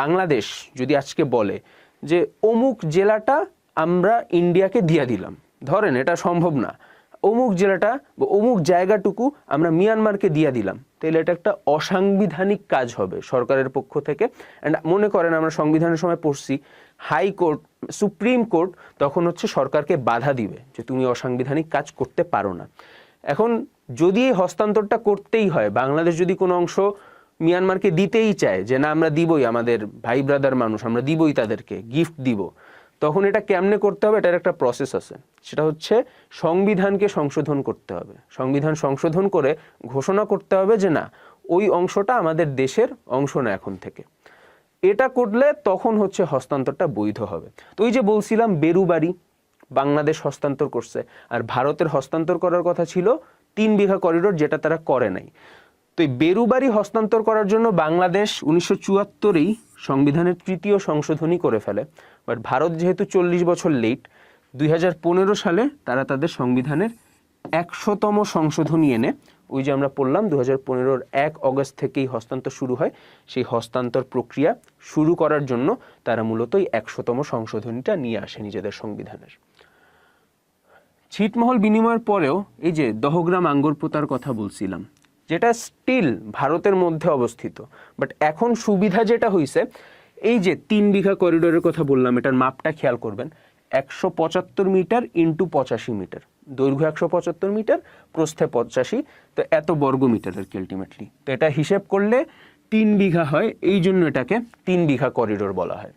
বাংলাদেশ যদি আজকে বলে যে অমুক জেলাটা আমরা ইন্ডিয়াকে দিয়ে দিলাম, ধরেন এটা সম্ভব না, অমুক জেলাটা বা অমুক জায়গাটুকু আমরা মিয়ানমারকে দিয়ে দিলাম, তাহলে এটা একটা অসাংবিধানিক কাজ হবে সরকারের পক্ষ থেকে। অ্যান্ড মনে করেন আমরা সংবিধানের সময় পড়ছি হাইকোর্ট, সুপ্রিম কোর্ট তখন হচ্ছে সরকারকে বাধা দিবে যে তুমি অসাংবিধানিক কাজ করতে পারো না। এখন যদি এই হস্তান্তরটা করতেই হয়, বাংলাদেশ যদি কোনো অংশ মিয়ানমারকে দিতেই চায় যে না আমরা দিবই, আমাদের ভাই ব্রাদার মানুষ, আমরা দিবই, তাদেরকে গিফট দিব, তখন এটা কেমনে করতে হবে? এটার একটা প্রসেস আছে, সেটা হচ্ছে সংবিধানকে সংশোধন করতে হবে। সংবিধান সংশোধন করে ঘোষণা করতে হবে যে না ওই অংশটা আমাদের দেশের অংশ না এখন থেকে। এটা করলে তখন হচ্ছে হস্তান্তরটা বৈধ হবে। তো ওই যে বলছিলাম বেরুবাড়ি বাংলাদেশ হস্তান্তর করছে, আর ভারতের হস্তান্তর করার কথা ছিল ৩ বিঘা করিডোর, যেটা তারা করে নাই। তো এই বেরুবাড়ি হস্তান্তর করার জন্য বাংলাদেশ ১৯৭৪-এই সংবিধানের ৩য় সংশোধনী করে ফেলে। বাট ভারত যেহেতু ৪০ বছর লেট, ২০১৫ সালে তারা তাদের সংবিধানের ১০০তম সংশোধনী এনে, ওই যে আমরা পড়লাম ২০১৫-র ১ অগস্ট থেকেই হস্তান্তর শুরু হয়, সেই হস্তান্তর প্রক্রিয়া শুরু করার জন্য তারা মূলত এই ১০০তম সংশোধনীটা নিয়ে আসে নিজেদের সংবিধানের। ছিটমহল বিনিময়ের পরেও এই যে দহগ্রাম আঙ্গরপোতার কথা বলছিলাম, যেটা স্টিল ভারতের মধ্যে অবস্থিত, বাট এখন সুবিধা যেটা হয়েছে, এই যে ৩ বিঘা করিডোরের কথা বললাম, এটার মাপটা খেয়াল করবেন, ১৭৫ মিটার ইন্টু ৮৫ মিটার, দৈর্ঘ্য ১৭৫ মিটার, প্রস্থে ৮৫, তো এত বর্গ মিটার আর কি আলটিমেটলি। তো এটা হিসেব করলে ৩ বিঘা হয়, এই জন্য এটাকে ৩ বিঘা করিডোর বলা হয়।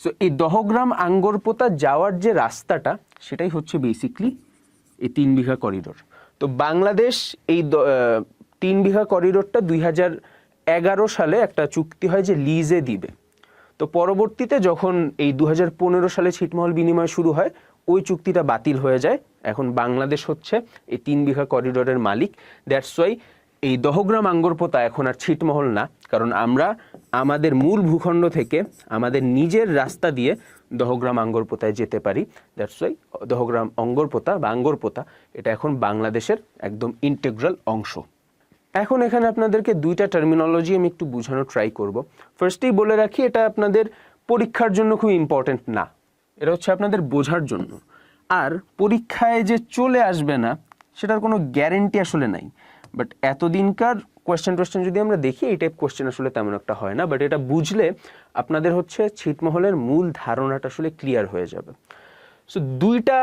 সো এই দহগ্রাম আঙ্গরপোতা যাওয়ার যে রাস্তাটা, সেটাই হচ্ছে বেসিকলি এই ৩ বিঘা করিডোর। তো বাংলাদেশ এই ৩ বিঘা করিডোরটা ২০১১ সালে একটা চুক্তি হয় যে লিজে দিবে। তো পরবর্তীতে যখন এই ২০১৫ সালে ছিটমহল বিনিময় শুরু হয়, ওই চুক্তিটা বাতিল হয়ে যায়। এখন বাংলাদেশ হচ্ছে এই ৩ বিঘা করিডোরের মালিক। দ্যাটস ওয়াই এই দহগ্রাম আঙ্গরপোতা এখন আর ছিটমহল না, কারণ আমরা আমাদের মূল ভূখণ্ড থেকে আমাদের নিজের রাস্তা দিয়ে দহগ্রাম আঙ্গরপোতায় যেতে পারি। দ্যাটস ওয়াই দহগ্রাম আঙ্গরপোতা এটা এখন বাংলাদেশের একদম ইন্টিগ্রাল অংশ। এখন এখানে আপনাদেরকে দুইটা টার্মিনোলজি আমি একটু বোঝানোর ট্রাই করব। ফার্স্টেই বলে রাখি, এটা আপনাদের পরীক্ষার জন্য খুব ইম্পর্টেন্ট না, এটা হচ্ছে আপনাদের বোঝার জন্য। আর পরীক্ষায় যে চলে আসবে না সেটার কোনো গ্যারেন্টি আসলে নাই। বাট এতদিনকার কোয়েশ্চেন যদি আমরা দেখি, এই টাইপ কোয়েশ্চেন আসলে তেমন একটা হয় না। বাট এটা বুঝলে আপনাদের হচ্ছে ছিটমহলের মূল ধারণাটা আসলে ক্লিয়ার হয়ে যাবে। সো দুইটা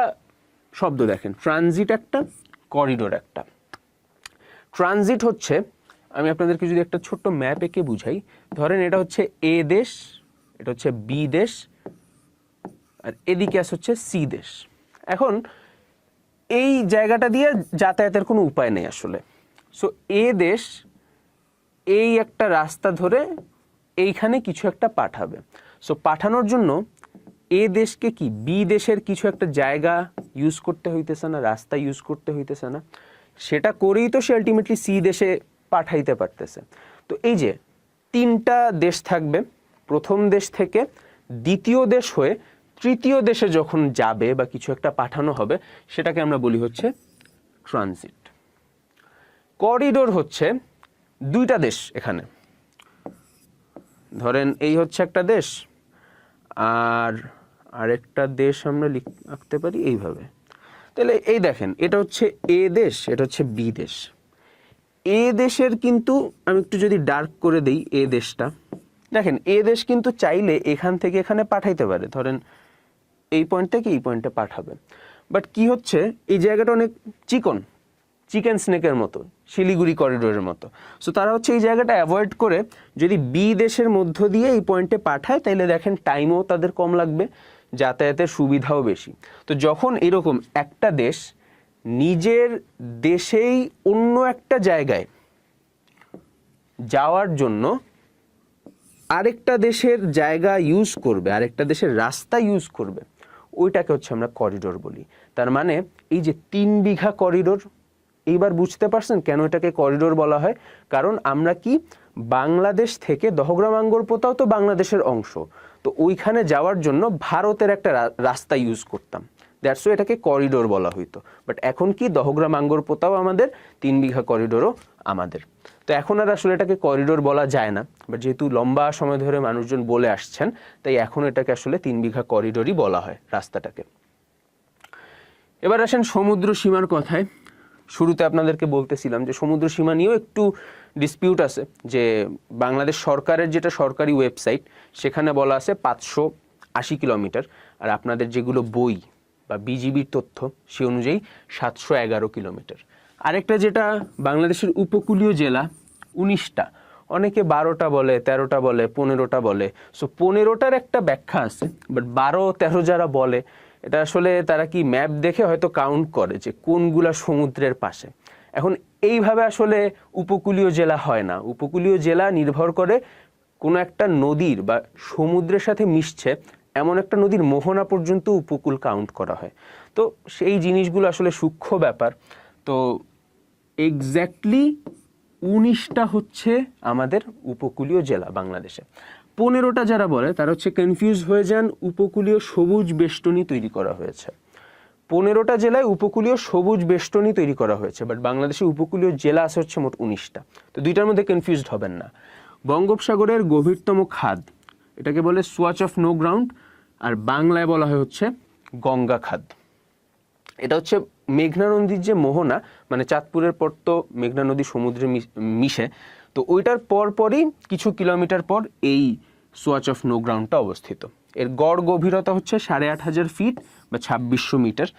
শব্দ দেখেন, ট্রানজিট একটা, করিডোর একটা। ট্রানজিট হচ্ছে, আমি আপনাদেরকে যদি একটা ছোট্ট ম্যাপ এঁকে বুঝাই, ধরেন এটা হচ্ছে এ দেশ, এটা হচ্ছে বি দেশ, আর এদিকে আছে হচ্ছে সি দেশ। এখন এই জায়গাটা দিয়ে যাতায়াতের কোনো উপায় নেই আসলে। সো এ দেশ এই একটা রাস্তা ধরে এইখানে কিছু একটা পাঠাবে। সো পাঠানোর জন্য এ দেশকে কি বি দেশের কিছু একটা জায়গা ইউজ করতে হইতেছে না, রাস্তা ইউজ করতে হইতেছে না, সেটা করেই তো সে আলটিমেটলি সি দেশে পাঠাইতে পারতেছে। তো এই যে তিনটা দেশ থাকবে, প্রথম দেশ থেকে দ্বিতীয় দেশ হয়ে তৃতীয় দেশে যখন যাবে বা কিছু একটা পাঠানো হবে, সেটাকে আমরা বলি হচ্ছে ট্রানজিট। করিডোর হচ্ছে দুইটা দেশ, এখানে ধরেন এই হচ্ছে একটা দেশ আর আরেকটা দেশ আমরা লিখতে পারি এইভাবে। তাহলে এই দেখেন, এটা হচ্ছে এ দেশ, এটা হচ্ছে বি দেশ। এ দেশের কিন্তু আমি একটু যদি ডার্ক করে দেই, এ দেশটা দেখেন, এ দেশ কিন্তু চাইলে এখান থেকে এখানে পাঠাইতে পারে, ধরেন এই পয়েন্ট থেকে এই পয়েন্টে পাঠাবে। বাট কি হচ্ছে, এই জায়গাটা অনেক চিকেন স্নেকের মতো, শিলিগুড়ি করিডোরের মতো। সো তারা হচ্ছে এই জায়গাটা অ্যাভয়েড করে যদি বি দেশের মধ্য দিয়ে এই পয়েন্টে পাঠায়, তাইলে দেখেন টাইমও তাদের কম লাগবে, যাতায়াতের সুবিধাও বেশি। তো যখন এরকম একটা দেশ নিজের দেশেই অন্য একটা জায়গায় যাওয়ার জন্য আরেকটা দেশের জায়গা ইউজ করবে, আরেকটা দেশের রাস্তা ইউজ করবে, ওইটাকে হচ্ছে আমরা করিডোর বলি। তার মানে এই যে 3 বিঘা করিডোর, এইবার বুঝতে পারছেন কেন এটাকে করিডোর বলা হয়? কারণ আমরা কি বাংলাদেশ থেকে দহগ্রাম আঙ্গরপোতাও তো বাংলাদেশের অংশ, তো ওইখানে যাওয়ার জন্য ভারতের একটা রাস্তা ইউজ করতাম, দ্যাটস ওয়াই এটাকে করিডোর বলা হইতো। বাট এখন কি দহগ্রাম আঙ্গরপোতাও আমাদের, 3 বিঘা করিডোরও আমাদের। তো এখন আর আসলে এটাকে করিডোর বলা যায় না, বাট যেহেতু লম্বা সময় ধরে মানুষজন বলে আসছেন, তাই এখন এটাকে আসলে 3 বিঘা করিডোরই বলা হয় রাস্তাটাকে। এবার আসেন সমুদ্র সীমার কথায়। শুরুতে আপনাদেরকে বলতেছিলাম যে সমুদ্র সীমা নিয়েও একটু ডিসপিউট আছে, যে বাংলাদেশ সরকারের যেটা সরকারি ওয়েবসাইট, সেখানে বলা আছে 580 কিলোমিটার, আর আপনাদের যেগুলো বই বা বিজিবির তথ্য সে অনুযায়ী 711 কিলোমিটার। আরেকটা যেটা বাংলাদেশের উপকূলীয় জেলা 19টা, অনেকে 12টা বলে, 13টা বলে, 15টা বলে। সো 15টার একটা ব্যাখ্যা আছে, বাট 12-13 যারা বলে, এটা আসলে তারা কি ম্যাপ দেখে হয়তো কাউন্ট করে যে কোনগুলা সমুদ্রের পাশে। এখন এইভাবে আসলে উপকূলীয় জেলা হয় না। উপকূলীয় জেলা নির্ভর করে কোনো একটা নদীর বা সমুদ্রের সাথে মিশছে এমন একটা নদীর মোহনা পর্যন্ত উপকূল কাউন্ট করা হয়। তো সেই জিনিসগুলো আসলে সূক্ষ্ম ব্যাপার। তো এক্স্যাক্টলি 19টা হচ্ছে আমাদের উপকূলীয় জেলা বাংলাদেশে। 15টা যারা বলে তারা হচ্ছে কনফিউজ হয়ে যান, উপকূলীয় সবুজ বেষ্টনী তৈরি করা হয়েছে। 15টা জেলায় উপকূলীয় সবুজ বেষ্টনী তৈরি করা হয়েছে, বাট বাংলাদেশের উপকূলীয় জেলা আছে হচ্ছে মোট 19টা। তো দুইটার মধ্যে কনফিউজড হবেন না। বঙ্গোপসাগরের গভীরতম খাদ, এটাকে বলে সোয়াচ অফ নো গ্রাউন্ড, আর বাংলায় বলা হয় হচ্ছে গঙ্গা খাদ। এটা হচ্ছে মেঘনা নদীর যে মোহনা, মানে চাঁদপুরের পর তো মেঘনা নদী সমুদ্রে মিশে, তো ওইটার পরপরই কিছু কিলোমিটার পর এই সোয়াচ অফ নো গ্রাউন্ডটা অবস্থিত। এর গড় গভীরতা হচ্ছে 8500 ফিট বা 2600 মিটার।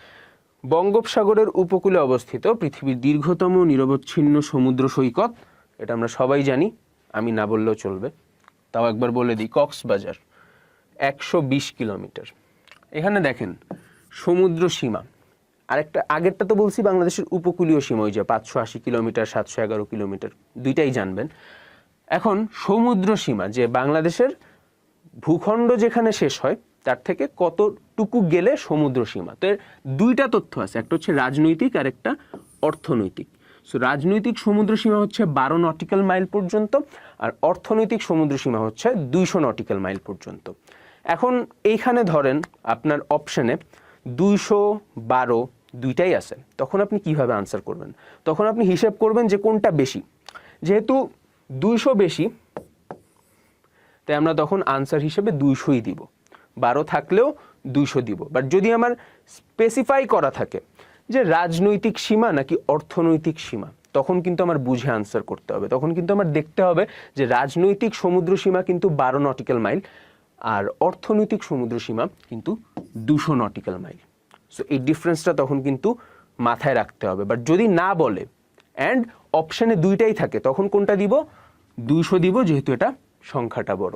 বঙ্গোপসাগরের উপকূলে অবস্থিত পৃথিবীর দীর্ঘতম নিরবচ্ছিন্ন সমুদ্র সৈকত, এটা আমরা সবাই জানি, আমি না বললেও চলবে, তাও একবার বলে দিই, কক্সবাজার 120 কিলোমিটার। এখানে দেখেন সমুদ্র সীমা, আরেকটা আগেরটা তো বলছি বাংলাদেশের উপকূলীয় সীমা, ওই যে 580 কিলোমিটার, 711 কিলোমিটার, দুইটাই জানবেন। এখন সমুদ্র সীমা, যে বাংলাদেশের ভূখণ্ড যেখানে শেষ হয় তার থেকে কতটুকু গেলে সমুদ্র সীমা। তো এর দুইটা তথ্য আছে, একটা হচ্ছে রাজনৈতিক আর একটা অর্থনৈতিক। সো রাজনৈতিক সমুদ্র সীমা হচ্ছে 12 নটিক্যাল মাইল পর্যন্ত, আর অর্থনৈতিক সমুদ্র সীমা হচ্ছে 200 নটিক্যাল মাইল পর্যন্ত। এখন এইখানে ধরেন আপনার অপশনে 212 দুইটাই আছে, তখন আপনি কিভাবে আনসার করবেন? তখন আপনি হিসেব করবেন যে কোনটা বেশি। যেহেতু 200 বেশি, তাই আমরা তখন আনসার হিসেবে 200ই দিব, 12 থাকলেও 200 দিব। বাট যদি আমার স্পেসিফাই করা থাকে যে রাজনৈতিক সীমা নাকি অর্থনৈতিক সীমা, তখন কিন্তু আমার বুঝে আনসার করতে হবে। তখন কিন্তু আমার দেখতে হবে যে রাজনৈতিক সমুদ্র সীমা কিন্তু 12 নটিক্যাল মাইল, আর অর্থনৈতিক সমুদ্র সীমা কিন্তু 200 নটিক্যাল মাইল। সো এই ডিফারেন্সটা তখন কিন্তু মাথায় রাখতে হবে। বাট যদি না বলে অ্যান্ড অপশানে দুইটাই থাকে, তখন কোনটা দিব? 200 দিব, যেহেতু এটা সংখ্যাটা বড়।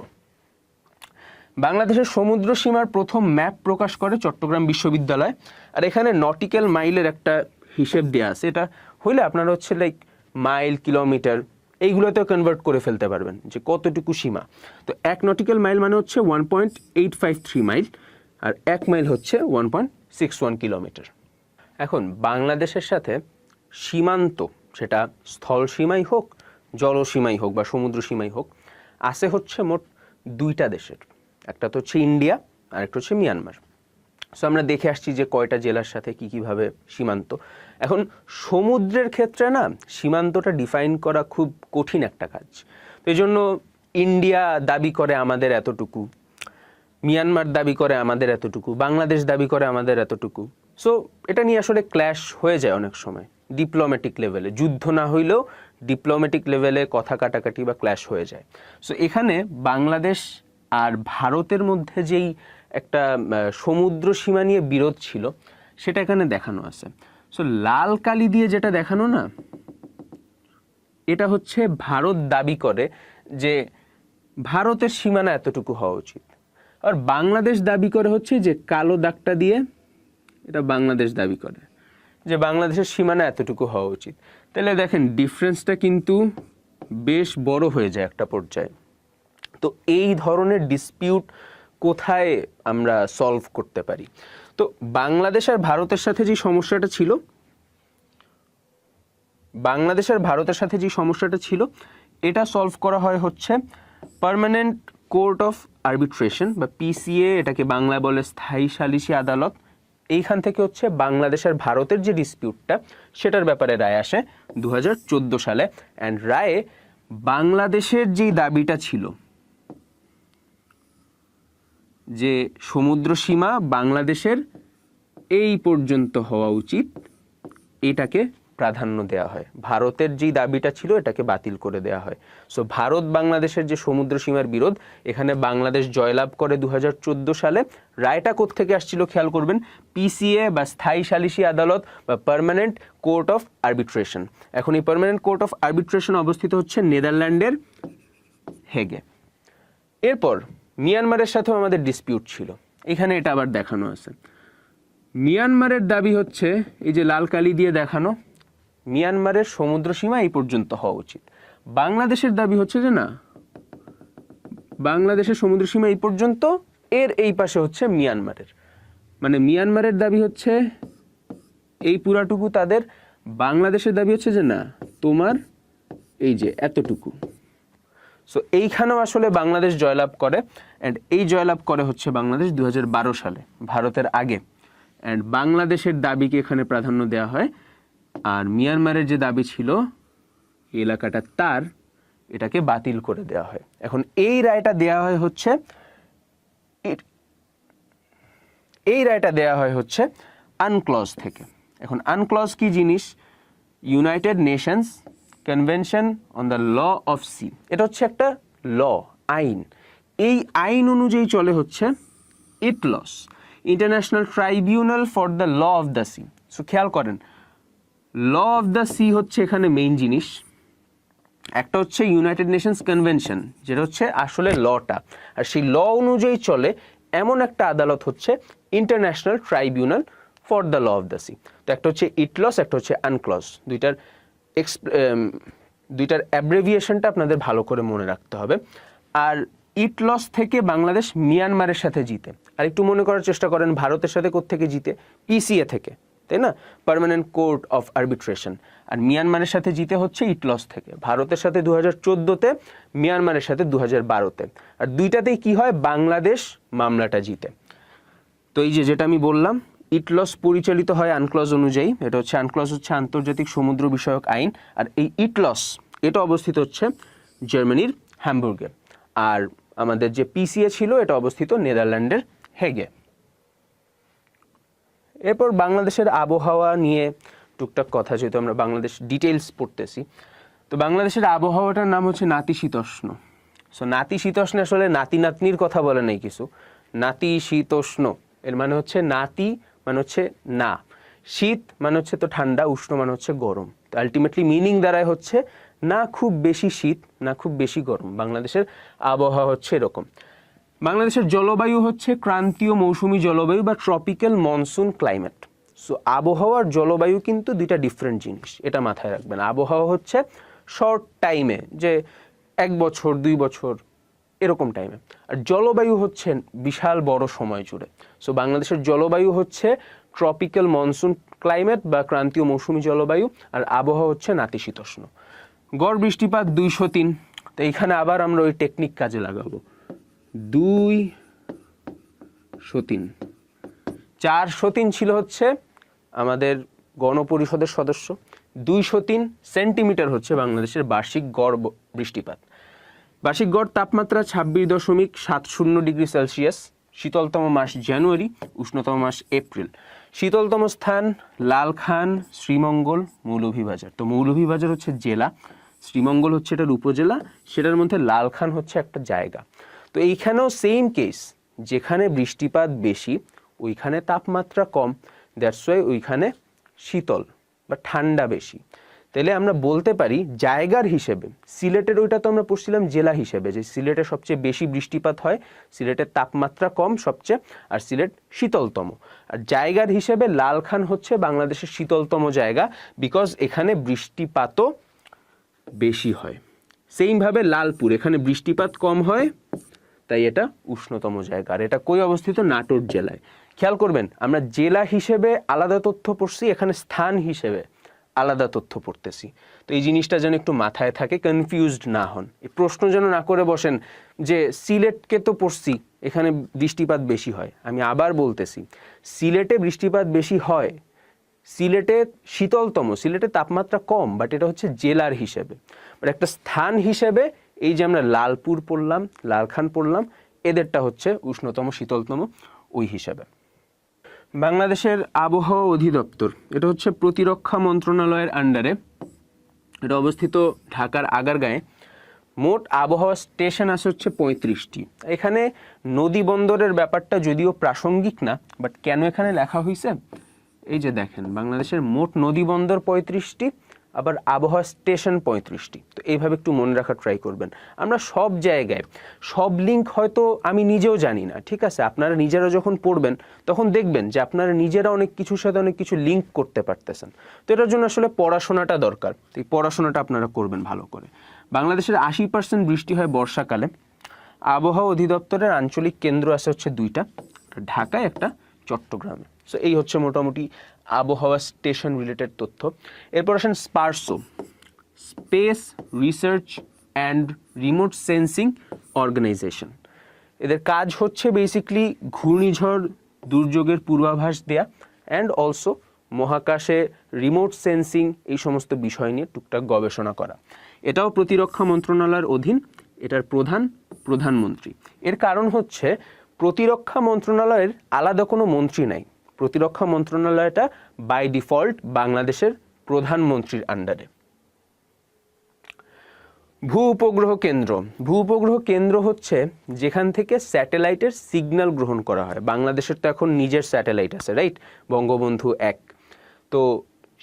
বাংলাদেশের সমুদ্র সীমার প্রথম ম্যাপ প্রকাশ করে চট্টগ্রাম বিশ্ববিদ্যালয়। আর এখানে নটিক্যাল মাইলের একটা হিসেব দেওয়া আছে, এটা হইলে আপনারা হচ্ছে লাইক মাইল, কিলোমিটার এইগুলোতেও কনভার্ট করে ফেলতে পারবেন যে কতটুকু সীমা। তো 1 নটিক্যাল মাইল মানে হচ্ছে 1.853 মাইল, আর 1 মাইল হচ্ছে 1.61 কিলোমিটার। এখন বাংলাদেশের সাথে সীমান্ত, সেটা স্থল সীমাই হোক, জলসীমাই হোক বা সমুদ্র সীমাই হোক, আছে হচ্ছে মোট 2টা দেশের। একটা তো হচ্ছে ইন্ডিয়া আর একটা হচ্ছে মিয়ানমার। সো আমরা দেখে আসছি যে কয়টা জেলার সাথে কীভাবে সীমান্ত। এখন সমুদ্রের ক্ষেত্রে না সীমান্তটা ডিফাইন করা খুব কঠিন একটা কাজ। তো এই জন্য ইন্ডিয়া দাবি করে আমাদের এতটুকু, মিয়ানমার দাবি করে আমাদের এতটুকু, বাংলাদেশ দাবি করে আমাদের এতটুকু। সো এটা নিয়ে আসলে ক্ল্যাশ হয়ে যায় অনেক সময় ডিপ্লোম্যাটিক লেভেলে, যুদ্ধ না হইলেও ডিপ্লোম্যাটিক লেভেলে কথা কাটাকাটি বা ক্ল্যাশ হয়ে যায়। সো এখানে বাংলাদেশ আর ভারতের মধ্যে যেই একটা সমুদ্র সীমা নিয়ে বিরোধ ছিল সেটা এখানে দেখানো আছে। সো লাল কালি দিয়ে যেটা দেখানো না, এটা হচ্ছে ভারত দাবি করে যে ভারতের সীমানা এতটুকু হওয়া উচিত, আর বাংলাদেশ দাবি করে হচ্ছে যে কালো দাগটা দিয়ে, এটা বাংলাদেশ দাবি করে যে বাংলাদেশের সীমানা এতটুকু হওয়া উচিত। তাহলে দেখেন ডিফারেন্সটা কিন্তু বেশ বড় হয়ে যায় একটা পর্যায়ে। তো এই ধরনের ডিসপিউট কোথায় আমরা সলভ করতে পারি? তো বাংলাদেশ আর ভারতের সাথে যে সমস্যাটা ছিল, বাংলাদেশ আর ভারতের সাথে যে সমস্যাটা ছিল এটা সলভ করা হয় হচ্ছে পার্মানেন্ট কোর্ট অফ আরবিট্রেশন বা পিসিএ, এটাকে বাংলায় বলে স্থায়ী সালিসি আদালত। এইখান থেকে হচ্ছে বাংলাদেশ আর ভারতের যে ডিসপিউটটা সেটার ব্যাপারে রায় আসে 2014 সালে। অ্যান্ড রায়ে বাংলাদেশের যেই দাবিটা ছিল যে সমুদ্র সীমা বাংলাদেশের এই পর্যন্ত হওয়া উচিত, এটাকে প্রাধান্য দেওয়া হয়। ভারতের যেই দাবিটা ছিল এটাকে বাতিল করে দেওয়া হয়। সো ভারত বাংলাদেশের যে সমুদ্র সীমার বিরোধ, এখানে বাংলাদেশ জয়লাভ করে 2014 সালে। রায়টা কোত্থেকে আসছিল খেয়াল করবেন, পিসিএ বা স্থায়ী সালিসি আদালত বা পার্মানেন্ট কোর্ট অফ আরবিট্রেশন। এখন এই পার্মানেন্ট কোর্ট অফ আরবিট্রেশন অবস্থিত হচ্ছে নেদারল্যান্ডের হেগে। এরপর মিয়ানমারের সাথেও আমাদের ডিসপিউট ছিল, এখানে এটা আবার দেখানো আছে। মিয়ানমারের দাবি হচ্ছে এই যে লাল কালি দিয়ে দেখানো, মিয়ানমারের সমুদ্র সীমা এই পর্যন্ত হওয়া উচিত। বাংলাদেশের দাবি হচ্ছে যে না, বাংলাদেশের সমুদ্র সীমা এই পর্যন্ত, এর এই পাশে হচ্ছে মিয়ানমারের, মানে মিয়ানমারের দাবি হচ্ছে এই পুরাটুকু তাদের, বাংলাদেশের দাবি হচ্ছে যে না তোমার এই যে এতটুকু। সো এইখানেও আসলে বাংলাদেশ জয়লাভ করে, অ্যান্ড এই জয়লাভ করে হচ্ছে বাংলাদেশ 2012 সালে, ভারতের আগে। অ্যান্ড বাংলাদেশের দাবিকে এখানে প্রাধান্য দেওয়া হয়, আর মিয়ানমারের যে দাবি ছিল এলাকাটা তার, এটাকে বাতিল করে দেওয়া হয়। এখন এই রায়টা দেওয়া হয় হচ্ছে, এই রায়টা দেওয়া হয় হচ্ছে আনক্লজ থেকে। এখন আনক্লজ কি জিনিস? United Nations convention on the law of sea, এটা হচ্ছে একটা ল, আইন। এই আইন অনুযায়ী চলে হচ্ছে ITLOS, international tribunal for the law of the sea. So খেয়াল করেন, ল অফ দ্য সি হচ্ছে এখানে মেইন জিনিস। একটা হচ্ছে ইউনাইটেড নেশনস কনভেনশন, যেটা হচ্ছে আসলে লটা, আর সেই ল অনুযায়ী চলে এমন একটা আদালত হচ্ছে international tribunal for the law of the sea. তো একটা হচ্ছে ইটলস, একটা হচ্ছে আনক্লজ। দুইটার অ্যাব্রেভিয়েশনটা আপনাদের ভালো করে মনে রাখতে হবে। আর ইটলস থেকে বাংলাদেশ মিয়ানমারের সাথে জিতে। আর একটু মনে করার চেষ্টা করেন, ভারতের সাথে কোত্থেকে জিতে? পিসিএ থেকে, তাই না? Permanent court of arbitration. আর মিয়ানমারের সাথে জিতে হচ্ছে ইটলস থেকে, ভারতের সাথে 2014-তে, মিয়ানমারের সাথে 2012-তে। আর দুইটাতেই কি হয়? বাংলাদেশ মামলাটা জিতে। তো এই যেটা আমি বললাম, ইটলস পরিচালিত হয় আনক্লজ অনুযায়ী। এটা হচ্ছে আনক্লজ হচ্ছে আন্তর্জাতিক সমুদ্র বিষয়ক আইন, আর এই ইটলস এটা অবস্থিত হচ্ছে জার্মানির হ্যামবুর্গে। আর আমাদের যে পিসিএ ছিল এটা অবস্থিত নেদারল্যান্ডের হেগে। এরপর বাংলাদেশের আবহাওয়া নিয়ে টুকটাক কথা, যেহেতু আমরা বাংলাদেশ ডিটেলস পড়তেছি। তো বাংলাদেশের আবহাওয়াটার নাম হচ্ছে নাতিশীতোষ্ণ। সো নাতিশীতোষ্ণ আসলে নাতি নাতনির কথা বলে নেই কিছু, নাতিশীতোষ্ণ এর মানে হচ্ছে নাতি মানে হচ্ছে না, শীত মানে হচ্ছে তো ঠান্ডা, উষ্ণ মানে হচ্ছে গরম। তো আলটিমেটলি মিনিং দ্বারাই হচ্ছে না খুব বেশি শীত না খুব বেশি গরম। বাংলাদেশের আবহাওয়া হচ্ছে এরকম। বাংলাদেশের জলবায়ু হচ্ছে ক্রান্তীয় মৌসুমী জলবায়ু বা ট্রপিক্যাল মনসুন ক্লাইমেট। সো আবহাওয়ার জলবায়ু কিন্তু দুইটা ডিফারেন্ট জিনিস, এটা মাথায় রাখবেন। আবহাওয়া হচ্ছে শর্ট টাইমে, যে 1 বছর 2 বছর এরকম টাইমে, আর জলবায়ু হচ্ছে বিশাল বড় সময় জুড়ে। সো বাংলাদেশের জলবায়ু হচ্ছে ট্রপিক্যাল মনসুন ক্লাইমেট বা ক্রান্তীয় মৌসুমী জলবায়ু, আর আবহাওয়া হচ্ছে নাতিশীতোষ্ণ। গড় বৃষ্টিপাত 203। তো এইখানে আবার আমরা ওই টেকনিক কাজে লাগাবো। 203, 403 ছিল হচ্ছে আমাদের গণপরিষদের সদস্য, 203 সেন্টিমিটার হচ্ছে বাংলাদেশের বার্ষিক গড় বৃষ্টিপাত। বার্ষিক গড় তাপমাত্রা 26.70 ডিগ্রি সেলসিয়াস। শীতলতম মাস জানুয়ারি, উষ্ণতম মাস এপ্রিল। শীতলতম স্থান লালখান, শ্রীমঙ্গল, মৌলভীবাজার। তো মৌলভীবাজার হচ্ছে জেলা, শ্রীমঙ্গল হচ্ছে এটার উপজেলা, সেটার মধ্যে লালখান হচ্ছে একটা জায়গা। তো এইখানেও সেম কেস, যেখানে বৃষ্টিপাত বেশি ওইখানে তাপমাত্রা কম, দ্যাটস ওয়াই ওইখানে শীতল বা ঠান্ডা বেশি। তাহলে আমরা বলতে পারি জায়গার হিসেবে সিলেটের, ওইটা তো আমরা পড়ছিলাম জেলা হিসেবে, যে সিলেটে সবচেয়ে বেশি বৃষ্টিপাত হয়, সিলেটের তাপমাত্রা কম সবচেয়ে, আর সিলেট শীতলতম। আর জায়গার হিসেবে লালখান হচ্ছে বাংলাদেশের শীতলতম জায়গা, বিকজ এখানে বৃষ্টিপাতও বেশি হয়। সেইমভাবে লালপুর, এখানে বৃষ্টিপাত কম হয়, তাই এটা উষ্ণতম জায়গা। আর এটা কই অবস্থিত? নাটোর জেলায়। খেয়াল করবেন, আমরা জেলা হিসেবে আলাদা তথ্য পড়ছি, এখানে স্থান হিসেবে আলাদা তথ্য পড়তেছি। তো এই জিনিসটা যেন একটু মাথায় থাকে, কনফিউজড না হন। এই প্রশ্ন যেন না করে বসেন যে সিলেটকে তো পড়ছি, এখানে বৃষ্টিপাত বেশি হয়। আমি আবার বলতেছি, সিলেটে বৃষ্টিপাত বেশি হয়, সিলেটে শীতলতম, সিলেটে তাপমাত্রা কম, বাট এটা হচ্ছে জেলার হিসেবে। বাট একটা স্থান হিসেবে এই যে আমরা লালপুর পড়লাম, লালখান পড়লাম, এদেরটা হচ্ছে উষ্ণতম শীতলতম ওই হিসেবে। বাংলাদেশের আবহাওয়া অধিদপ্তর, এটা হচ্ছে প্রতিরক্ষা মন্ত্রণালয়ের আন্ডারে, এটা অবস্থিত ঢাকার আগারগাঁয়ে। মোট আবহাওয়া স্টেশন আছে হচ্ছে 35টি। এখানে নদী বন্দরের ব্যাপারটা যদিও প্রাসঙ্গিক না, বাট কেন এখানে লেখা হয়েছে, এই যে দেখেন, বাংলাদেশের মোট নদী বন্দর 35টি, আবার আবহাওয়া স্টেশন 35টি। তো এইভাবে একটু মনে রাখার ট্রাই করবেন। আমরা সব জায়গায় সব লিঙ্ক হয়তো আমি নিজেও জানি না, ঠিক আছে, আপনারা নিজেরা যখন পড়বেন তখন দেখবেন যে আপনারা নিজেরা অনেক কিছুর সাথে অনেক কিছু লিঙ্ক করতে পারতেছেন। তো এটার জন্য আসলে পড়াশোনাটা দরকার, তো এই পড়াশোনাটা আপনারা করবেন ভালো করে। বাংলাদেশের 80% বৃষ্টি হয় বর্ষাকালে। আবহাওয়া অধিদপ্তরের আঞ্চলিক কেন্দ্র আছে হচ্ছে 2টা, ঢাকায় একটা, চট্টগ্রামে। সো এই হচ্ছে মোটামুটি আবহাওয়া স্টেশন রিলেটেড তথ্য। এরপর আসেন SPARRSO, space research and remote sensing organisation. এদের কাজ হচ্ছে বেসিকলি ঘূর্ণিঝড় দুর্যোগের পূর্বাভাস দেয়া, অ্যান্ড অলসো মহাকাশে রিমোট সেন্সিং, এই সমস্ত বিষয় নিয়ে টুকটাক গবেষণা করা। এটাও প্রতিরক্ষা মন্ত্রণালয়ের অধীন, এটার প্রধান প্রধানমন্ত্রী। এর কারণ হচ্ছে প্রতিরক্ষা মন্ত্রণালয়ের আলাদা কোনো মন্ত্রী নাই, প্রতিরক্ষা মন্ত্রণালয়টা বাই ডিফল্ট বাংলাদেশের প্রধানমন্ত্রীর আন্ডারে। ভূ উপগ্রহ কেন্দ্র, ভূ উপগ্রহ কেন্দ্র হচ্ছে যেখান থেকে স্যাটেলাইটের সিগন্যাল গ্রহণ করা হয়। বাংলাদেশের তো এখন নিজের স্যাটেলাইট আছে, রাইট, বঙ্গবন্ধু 1। তো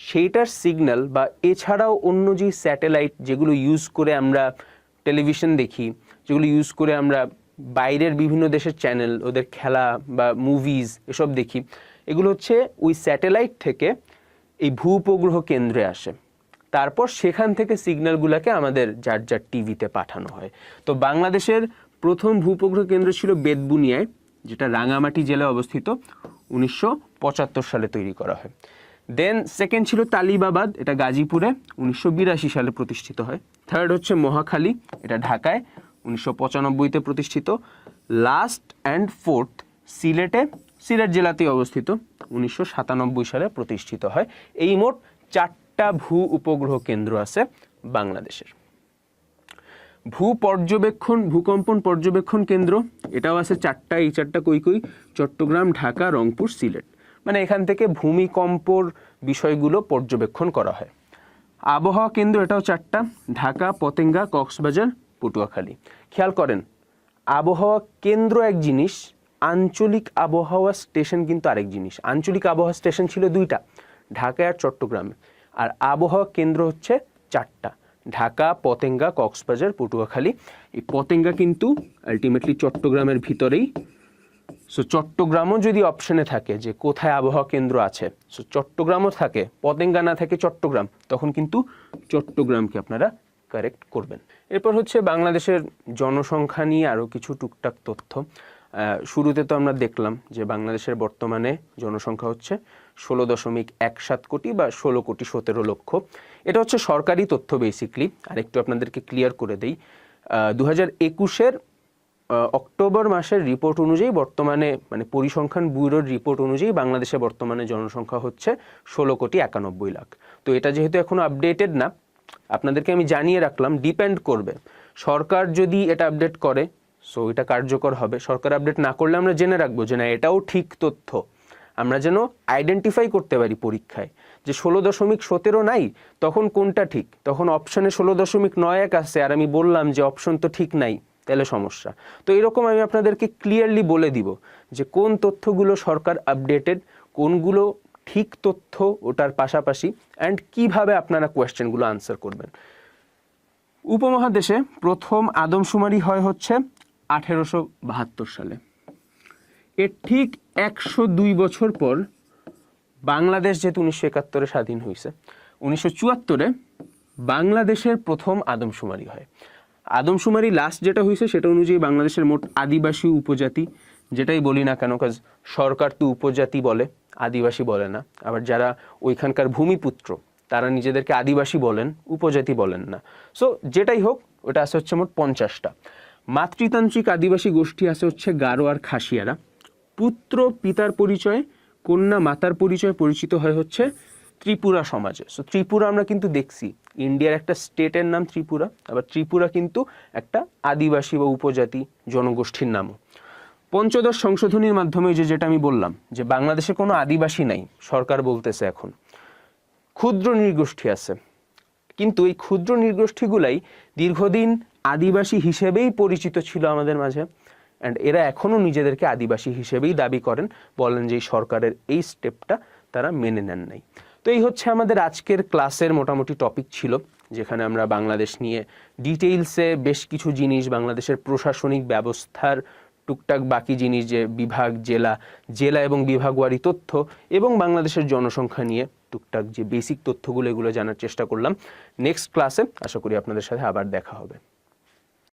সেইটার সিগন্যাল বা এছাড়াও অন্য যে স্যাটেলাইট যেগুলো ইউজ করে আমরা টেলিভিশন দেখি, যেগুলো ইউজ করে আমরা বাইরের বিভিন্ন দেশের চ্যানেল, ওদের খেলা বা মুভিজ এসব দেখি, এগুলো হচ্ছে ওই স্যাটেলাইট থেকে এই ভূ উপগ্রহ কেন্দ্রে আসে। তারপর সেখান থেকে সিগন্যালগুলোকে আমাদের যার যার টিভিতে পাঠানো হয়। তো বাংলাদেশের প্রথম ভূ উপগ্রহ কেন্দ্র ছিল বেতবুনিয়ায়, যেটা রাঙামাটি জেলায় অবস্থিত, 1975 সালে তৈরি করা হয়। দেন সেকেন্ড ছিল তালিবাবাদ, এটা গাজীপুরে, 1982 সালে প্রতিষ্ঠিত হয়। থার্ড হচ্ছে মহাখালী, এটা ঢাকায়, 1995-তে প্রতিষ্ঠিত। লাস্ট অ্যান্ড ফোর্থ সিলেটে, সিলেট জেলাতেই অবস্থিত, 1997 সালে প্রতিষ্ঠিত হয়। এই মোট 4টা ভূ উপগ্রহ কেন্দ্র আছে বাংলাদেশের। ভূ পর্যবেক্ষণ, ভূকম্পন পর্যবেক্ষণ কেন্দ্র, এটাও আছে 4টা। এই 4টা কই কই? চট্টগ্রাম, ঢাকা, রংপুর, সিলেট। মানে এখান থেকে ভূমিকম্পর বিষয়গুলো পর্যবেক্ষণ করা হয়। আবহাওয়া কেন্দ্র, এটাও 4টা, ঢাকা, পতেঙ্গা, কক্সবাজার, পটুয়াখালী। খেয়াল করেন, আবহাওয়া কেন্দ্র এক জিনিস, আঞ্চলিক আবহাওয়া স্টেশন কিন্তু আরেক জিনিস। আঞ্চলিক আবহাওয়া স্টেশন ছিল 2টা, ঢাকায় আর চট্টগ্রামে, আর আবহাওয়া কেন্দ্র হচ্ছে 4টা, ঢাকা, পতেঙ্গা, কক্সবাজার, পটুয়াখালী। এই পতেঙ্গা কিন্তু আলটিমেটলি চট্টগ্রামের ভিতরেই। সো চট্টগ্রামও যদি অপশনে থাকে যে কোথায় আবহাওয়া কেন্দ্র আছে, সো চট্টগ্রামও থাকে, পতেঙ্গা না থাকে চট্টগ্রাম, তখন কিন্তু চট্টগ্রামকে আপনারা কারেক্ট করবেন। এরপর হচ্ছে বাংলাদেশের জনসংখ্যা নিয়ে আরও কিছু টুকটাক তথ্য। শুরুতে তো আমরা দেখলাম যে বাংলাদেশের বর্তমানে জনসংখ্যা হচ্ছে 16.17 কোটি বা 16,17,00,000। এটা হচ্ছে সরকারি তথ্য বেসিকলি। আর একটু আপনাদেরকে ক্লিয়ার করে দেই, 2021-এর অক্টোবর মাসের রিপোর্ট অনুযায়ী বর্তমানে মানে পরিসংখ্যান ব্যুরোর রিপোর্ট অনুযায়ী বাংলাদেশে বর্তমানে জনসংখ্যা হচ্ছে 16,91,00,000। তো এটা যেহেতু এখনো আপডেটেড না, আপনাদেরকে আমি জানিয়ে রাখলাম, ডিপেন্ড করবে সরকার যদি এটা আপডেট করে সো এটা কার্যকর হবে। সরকার আপডেট না করলে আমরা জেনে রাখবো যে না এটাও ঠিক তথ্য, আমরা যেন আইডেন্টিফাই করতে পারি পরীক্ষায় যে 16.17 নাই, তখন কোনটা ঠিক, তখন অপশনে 16.91 আছে আর আমি বললাম যে অপশন তো ঠিক নাই, তাহলে সমস্যা। তো এরকম আমি আপনাদেরকে ক্লিয়ারলি বলে দিব যে কোন তথ্যগুলো সরকার আপডেটেড, কোনগুলো ঠিক তথ্য ওটার পাশাপাশি, অ্যান্ড কিভাবে আপনারা কোয়েশ্চেনগুলো আনসার করবেন। উপমহাদেশে প্রথম আদমশুমারি হয় হচ্ছে 1872 সালে। এর ঠিক 102 বছর পর বাংলাদেশ যেহেতু 1971-এ স্বাধীন হয়েছে, 1974-এ বাংলাদেশের প্রথম আদমশুমারি হয়। আদমশুমারি লাস্ট যেটা হয়েছে সেটা অনুযায়ী বাংলাদেশের মোট আদিবাসী উপজাতি, যেটাই বলি না কেন, কাজ সরকার তো উপজাতি বলে, আদিবাসী বলে না। আবার যারা ওইখানকার ভূমিপুত্র তারা নিজেদেরকে আদিবাসী বলেন, উপজাতি বলেন না। সো যেটাই হোক, ওটা আছে হচ্ছে মোট 50টা। মাতৃতান্ত্রিক আদিবাসী গোষ্ঠী আছে হচ্ছে গারো আর খাসিয়ারা। পুত্র পিতার পরিচয়ে, কন্যা মাতার পরিচয়ে পরিচিত হয় হচ্ছে ত্রিপুরা সমাজে। সো ত্রিপুরা আমরা কিন্তু দেখছি ইন্ডিয়ার একটা স্টেটের নাম ত্রিপুরা, আবার ত্রিপুরা কিন্তু একটা আদিবাসী বা উপজাতি জনগোষ্ঠীর নামও। পঞ্চদশ সংশোধনীর মাধ্যমে যেটা আমি বললাম যে বাংলাদেশে কোনো আদিবাসী নাই, সরকার বলতেছে এখন ক্ষুদ্র নৃগোষ্ঠী আছে, কিন্তু এই ক্ষুদ্র নৃগোষ্ঠীগুলাই দীর্ঘদিন আদিবাসী হিসেবেই পরিচিত ছিল আমাদের মাঝে, অ্যান্ড এরা এখনও নিজেদেরকে আদিবাসী হিসেবেই দাবি করেন, বলেন যে সরকারের এই স্টেপটা তারা মেনে নেন নাই। তো এই হচ্ছে আমাদের আজকের ক্লাসের মোটামুটি টপিক ছিল, যেখানে আমরা বাংলাদেশ নিয়ে ডিটেইলসে বেশ কিছু জিনিস, বাংলাদেশের প্রশাসনিক ব্যবস্থার টুকটাক বাকি জিনিস, যে বিভাগ, জেলা এবং বিভাগওয়ারি তথ্য, এবং বাংলাদেশের জনসংখ্যা নিয়ে টুকটাক যে বেসিক তথ্যগুলো, এগুলো জানার চেষ্টা করলাম। নেক্সট ক্লাসে আশা করি আপনাদের সাথে আবার দেখা হবে।